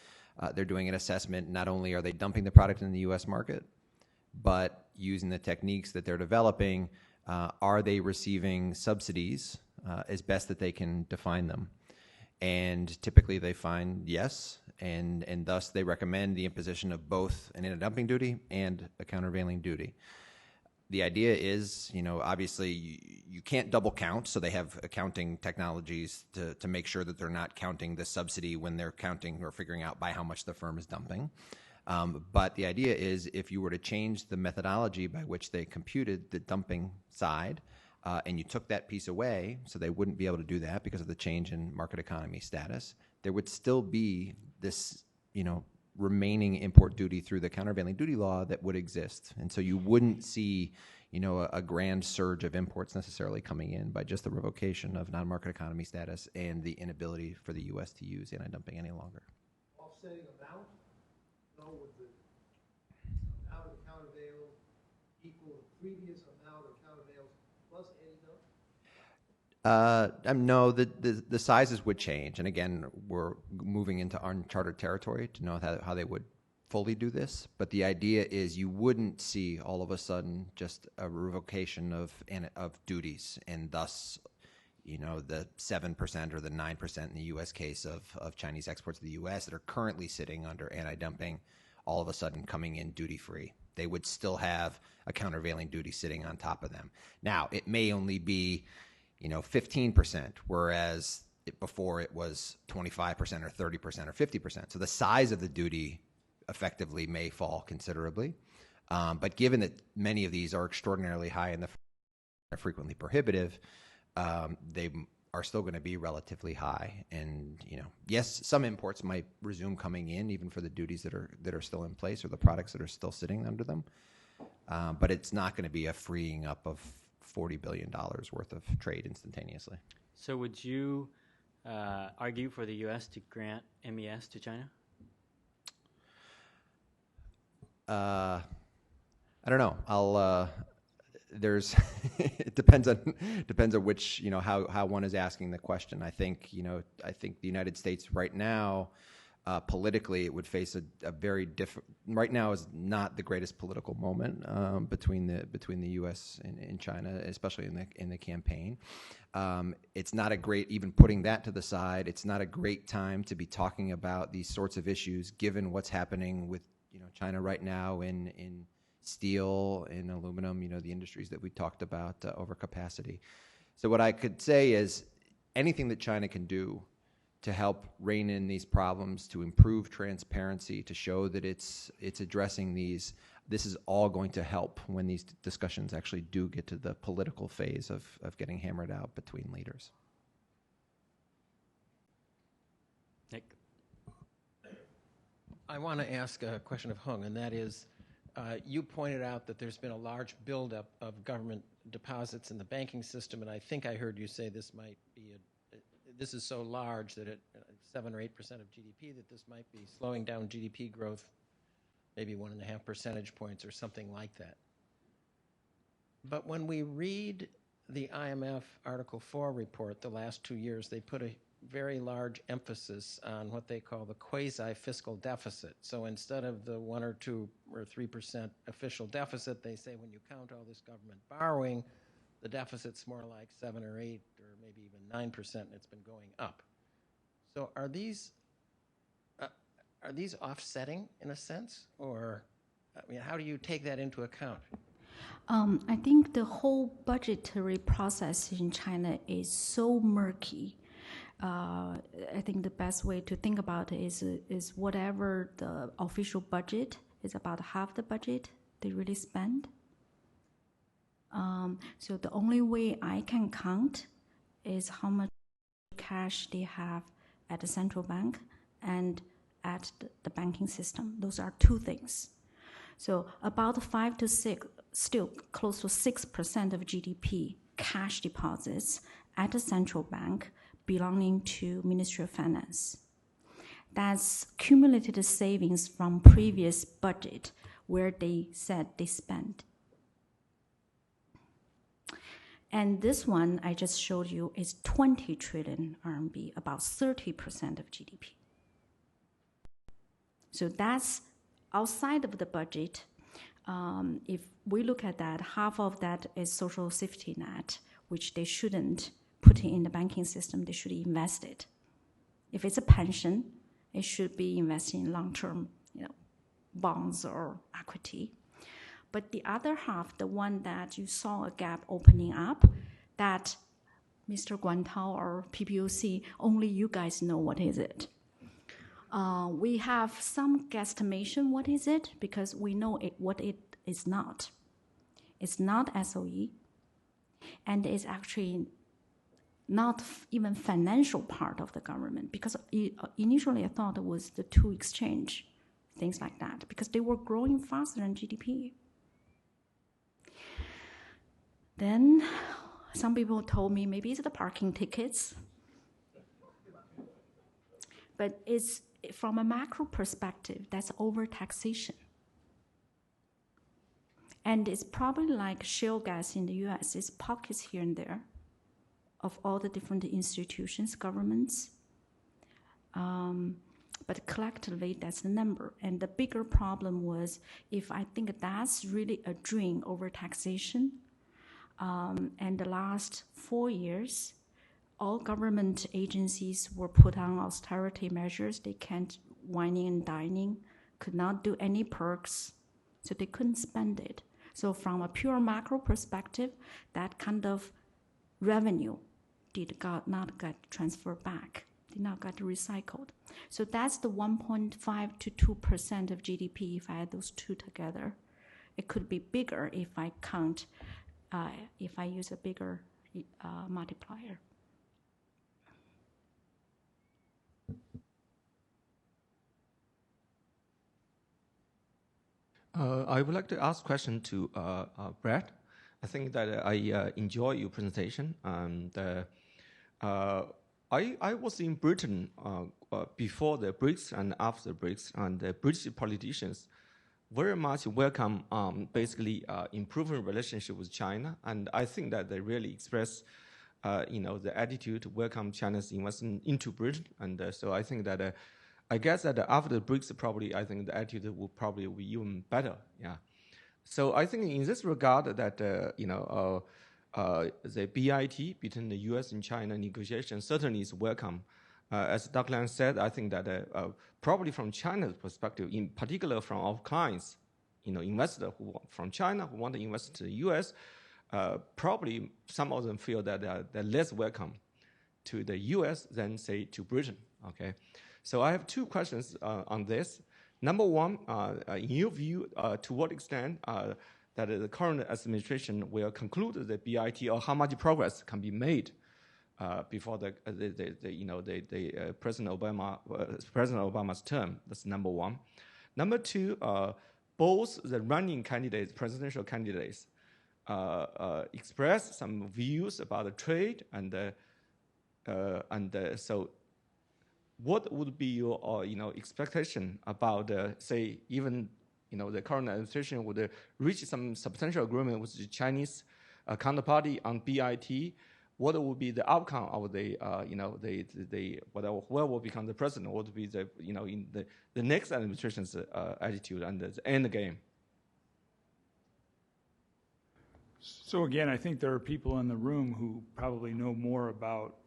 They're doing an assessment. Not only are they dumping the product in the U.S. market, but using the techniques that they're developing, are they receiving subsidies as best that they can define them? And typically they find yes, and thus they recommend the imposition of both an anti-dumping duty and a countervailing duty. The idea is, obviously you can't double count, so they have accounting technologies to make sure that they're not counting the subsidy when they're counting or figuring out by how much the firm is dumping. But the idea is, if you were to change the methodology by which they computed the dumping side, and you took that piece away, so they wouldn't be able to do that because of the change in market economy status, there would still be this, remaining import duty through the countervailing duty law that would exist. And so you wouldn't see, a grand surge of imports necessarily coming in by just the revocation of non-market economy status and the inability for the U.S. to use anti-dumping any longer. Offsetting amount? No, would the amount of countervails equal the previous amount of countervails plus anti-dumping? No, the sizes would change. And again, we're moving into uncharted territory to know how they would fully do this. But the idea is you wouldn't see all of a sudden just a revocation of duties and thus, the 7% or the 9% in the U.S. case of Chinese exports to the U.S. that are currently sitting under anti-dumping all of a sudden coming in duty-free. They would still have a countervailing duty sitting on top of them. Now, it may only be 15%, whereas before it was 25% or 30% or 50%. So the size of the duty effectively may fall considerably. But given that many of these are extraordinarily high and are frequently prohibitive, they are still going to be relatively high. And, yes, some imports might resume coming in even for the duties that are still in place or the products that are still sitting under them. But it's not going to be a freeing up of $40 billion worth of trade instantaneously. So would you argue for the U.S. to grant MES to China? I don't know. It depends on which, how one is asking the question. I think the United States right now, politically, it would face a very different. Right now is not the greatest political moment between the U.S. and China, especially in the campaign. It's not a great, even putting that to the side, it's not a great time to be talking about these sorts of issues, given what's happening with China right now in steel, in aluminum, the industries that we talked about, overcapacity. So what I could say is anything that China can do to help rein in these problems, to improve transparency, to show that it's addressing these, this is all going to help when these discussions actually do get to the political phase of getting hammered out between leaders. Nick? I want to ask a question of Hung, and that is, you pointed out that there's been a large buildup of government deposits in the banking system, and I think I heard you say this might be this is so large that 7 or 8% of GDP that this might be slowing down GDP growth, maybe 1.5 percentage points or something like that. But when we read the IMF Article 4 report the last 2 years, they put a very large emphasis on what they call the quasi-fiscal deficit. So instead of the 1 or 2 or 3% official deficit, they say when you count all this government borrowing, the deficit's more like 7 or 8 or maybe even 9%, and it's been going up. So are these offsetting in a sense, or how do you take that into account? I think the whole budgetary process in China is so murky. I think the best way to think about it is whatever the official budget is, about half the budget they really spend. So the only way I can count is how much cash they have at the central bank and at the banking system. Those are two things. So about 5 to 6, still close to 6% of GDP cash deposits at the central bank belonging to Ministry of Finance. That's cumulative savings from previous budget where they said they spent. And this one I just showed you is 20 trillion RMB, about 30% of GDP. So that's outside of the budget. If we look at that, half of that is social safety net, which they shouldn't put it in the banking system, they should invest it. If it's a pension, it should be invested in long-term, bonds or equity. But the other half, the one that you saw a gap opening up, that Mr. Guantao or PBOC, only you guys know what is it. We have some guesstimation what is it, because we know what it is not. It's not SOE, and it's actually not even financial part of the government, because initially I thought it was the two exchange things like that, because they were growing faster than GDP. Then some people told me maybe it's the parking tickets. But it's, from a macro perspective, that's overtaxation. And it's probably like shale gas in the US. It's pockets here and there of all the different institutions, governments. But collectively, that's the number. And the bigger problem was, if I think that's really a dream over taxation, and the last 4 years, all government agencies were put on austerity measures. They can't whining and dining, could not do any perks, so they couldn't spend it. So from a pure macro perspective, that kind of revenue not get transferred back, did not get recycled. So that's the 1.5 to 2% of GDP if I add those two together. It could be bigger if I count, if I use a bigger multiplier. I would like to ask a question to Brad. I think that I enjoy your presentation. And I was in Britain before the BRICS and after the BRICS, and the British politicians very much welcome basically improving relationship with China. And I think that they really express the attitude to welcome China's investment into Britain. And so I think that I guess that after the BRICS, probably I think the attitude will probably be even better. Yeah. So I think in this regard that the PIIE between the U.S. and China negotiation certainly is welcome. As Dr. Liang said, I think that probably from China's perspective, in particular from our clients, investors from China who want to invest in the U.S., probably some of them feel that they're less welcome to the U.S. than, say, to Britain. Okay. So I have two questions on this. Number one, in your view, to what extent that the current administration will conclude the PIIE, or how much progress can be made before the President Obama's term? That's number one. Number two, both the running candidates, presidential candidates, express some views about the trade, and so what would be your expectation about say even the current administration would reach some substantial agreement with the Chinese counterparty on PIIE? What would be the outcome of the whoever will become the president? What would be the in the next administration's attitude and the end game? So again, I think there are people in the room who probably know more about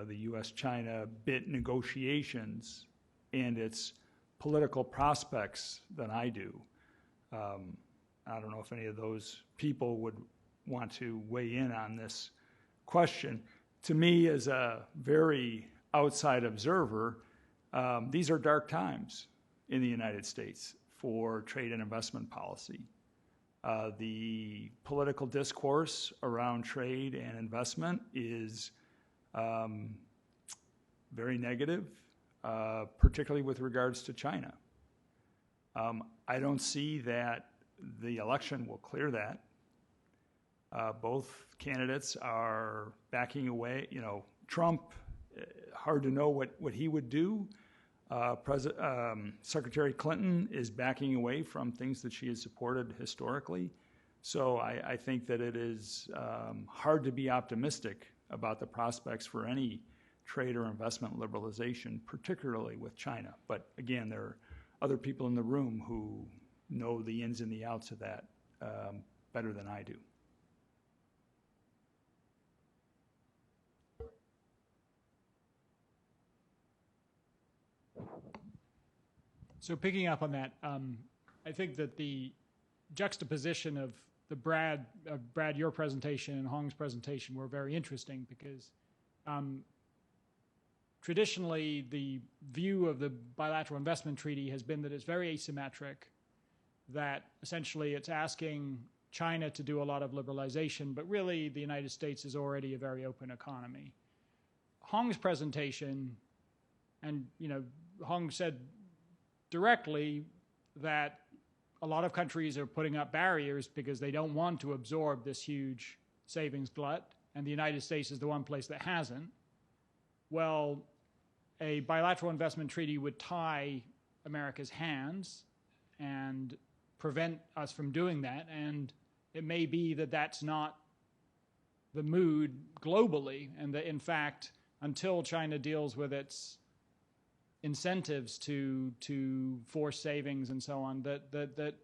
the U.S.-China BIT negotiations and its political prospects than I do. I don't know if any of those people would want to weigh in on this question. To me, as a very outside observer, these are dark times in the United States for trade and investment policy. The political discourse around trade and investment is very negative, particularly with regards to China. I don't see that the election will clear that. Both candidates are backing away. Trump, hard to know what he would do. Secretary Clinton is backing away from things that she has supported historically. So I think that it is hard to be optimistic about the prospects for any trade or investment liberalization, particularly with China. But again, there are other people in the room who know the ins and the outs of that better than I do. So picking up on that, I think that the juxtaposition of Brad, your presentation and Hong's presentation were very interesting because traditionally the view of the bilateral investment treaty has been that it's very asymmetric, that essentially it's asking China to do a lot of liberalization, but really the United States is already a very open economy. Hong's presentation, and Hong said directly, that a lot of countries are putting up barriers because they don't want to absorb this huge savings glut, and the United States is the one place that hasn't. Well, a bilateral investment treaty would tie America's hands and prevent us from doing that, and it may be that that's not the mood globally, and that in fact, until China deals with its incentives to force savings and so on, that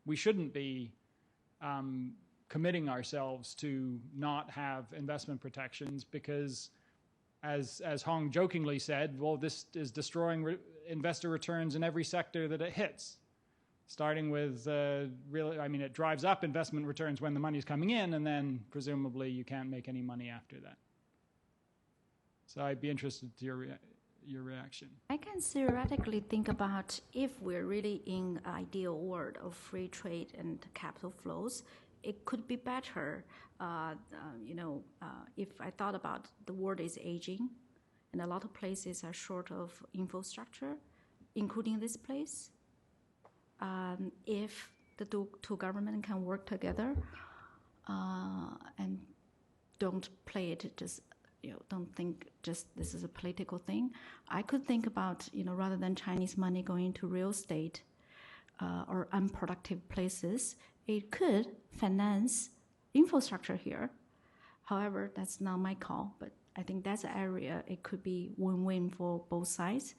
we shouldn't be committing ourselves to not have investment protections, because as Hong jokingly said, well, this is destroying investor returns in every sector that it hits, starting with it drives up investment returns when the money's coming in, and then presumably you can't make any money after that. So I'd be interested to your reaction. I can theoretically think about if we're really in ideal world of free trade and capital flows, it could be better. If I thought about the world is aging, and a lot of places are short of infrastructure, including this place. If the two governments can work together and don't play it just, don't think just this is a political thing. I could think about, rather than Chinese money going to real estate or unproductive places, it could finance infrastructure here. However, that's not my call, but I think that's an area it could be win-win for both sides.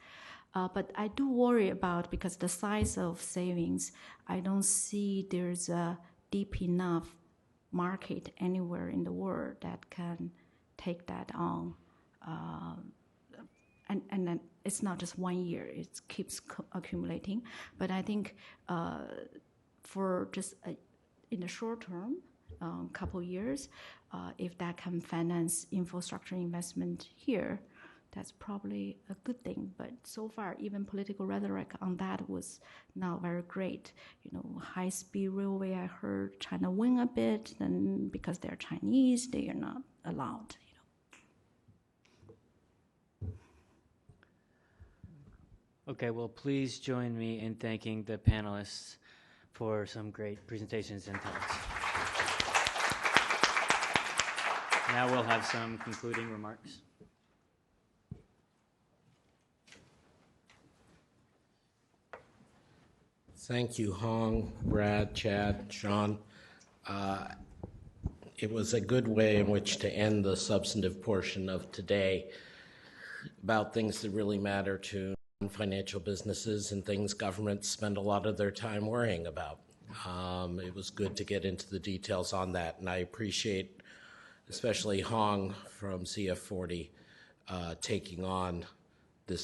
But I do worry about, because the size of savings, I don't see there's a deep enough market anywhere in the world that can take that on. And then it's not just 1 year, it keeps accumulating. But I think for just in the short term, couple years, if that can finance infrastructure investment here, that's probably a good thing. But so far, even political rhetoric on that was not very great. High-speed railway, I heard China win a bit, then because they're Chinese, they are not allowed. Okay, well, please join me in thanking the panelists for some great presentations and talks. Now we'll have some concluding remarks. Thank you, Hong, Brad, Chad, Sean. It was a good way in which to end the substantive portion of today about things that really matter to financial businesses and things governments spend a lot of their time worrying about. It was good to get into the details on that, and I appreciate especially Hong from CF40 taking on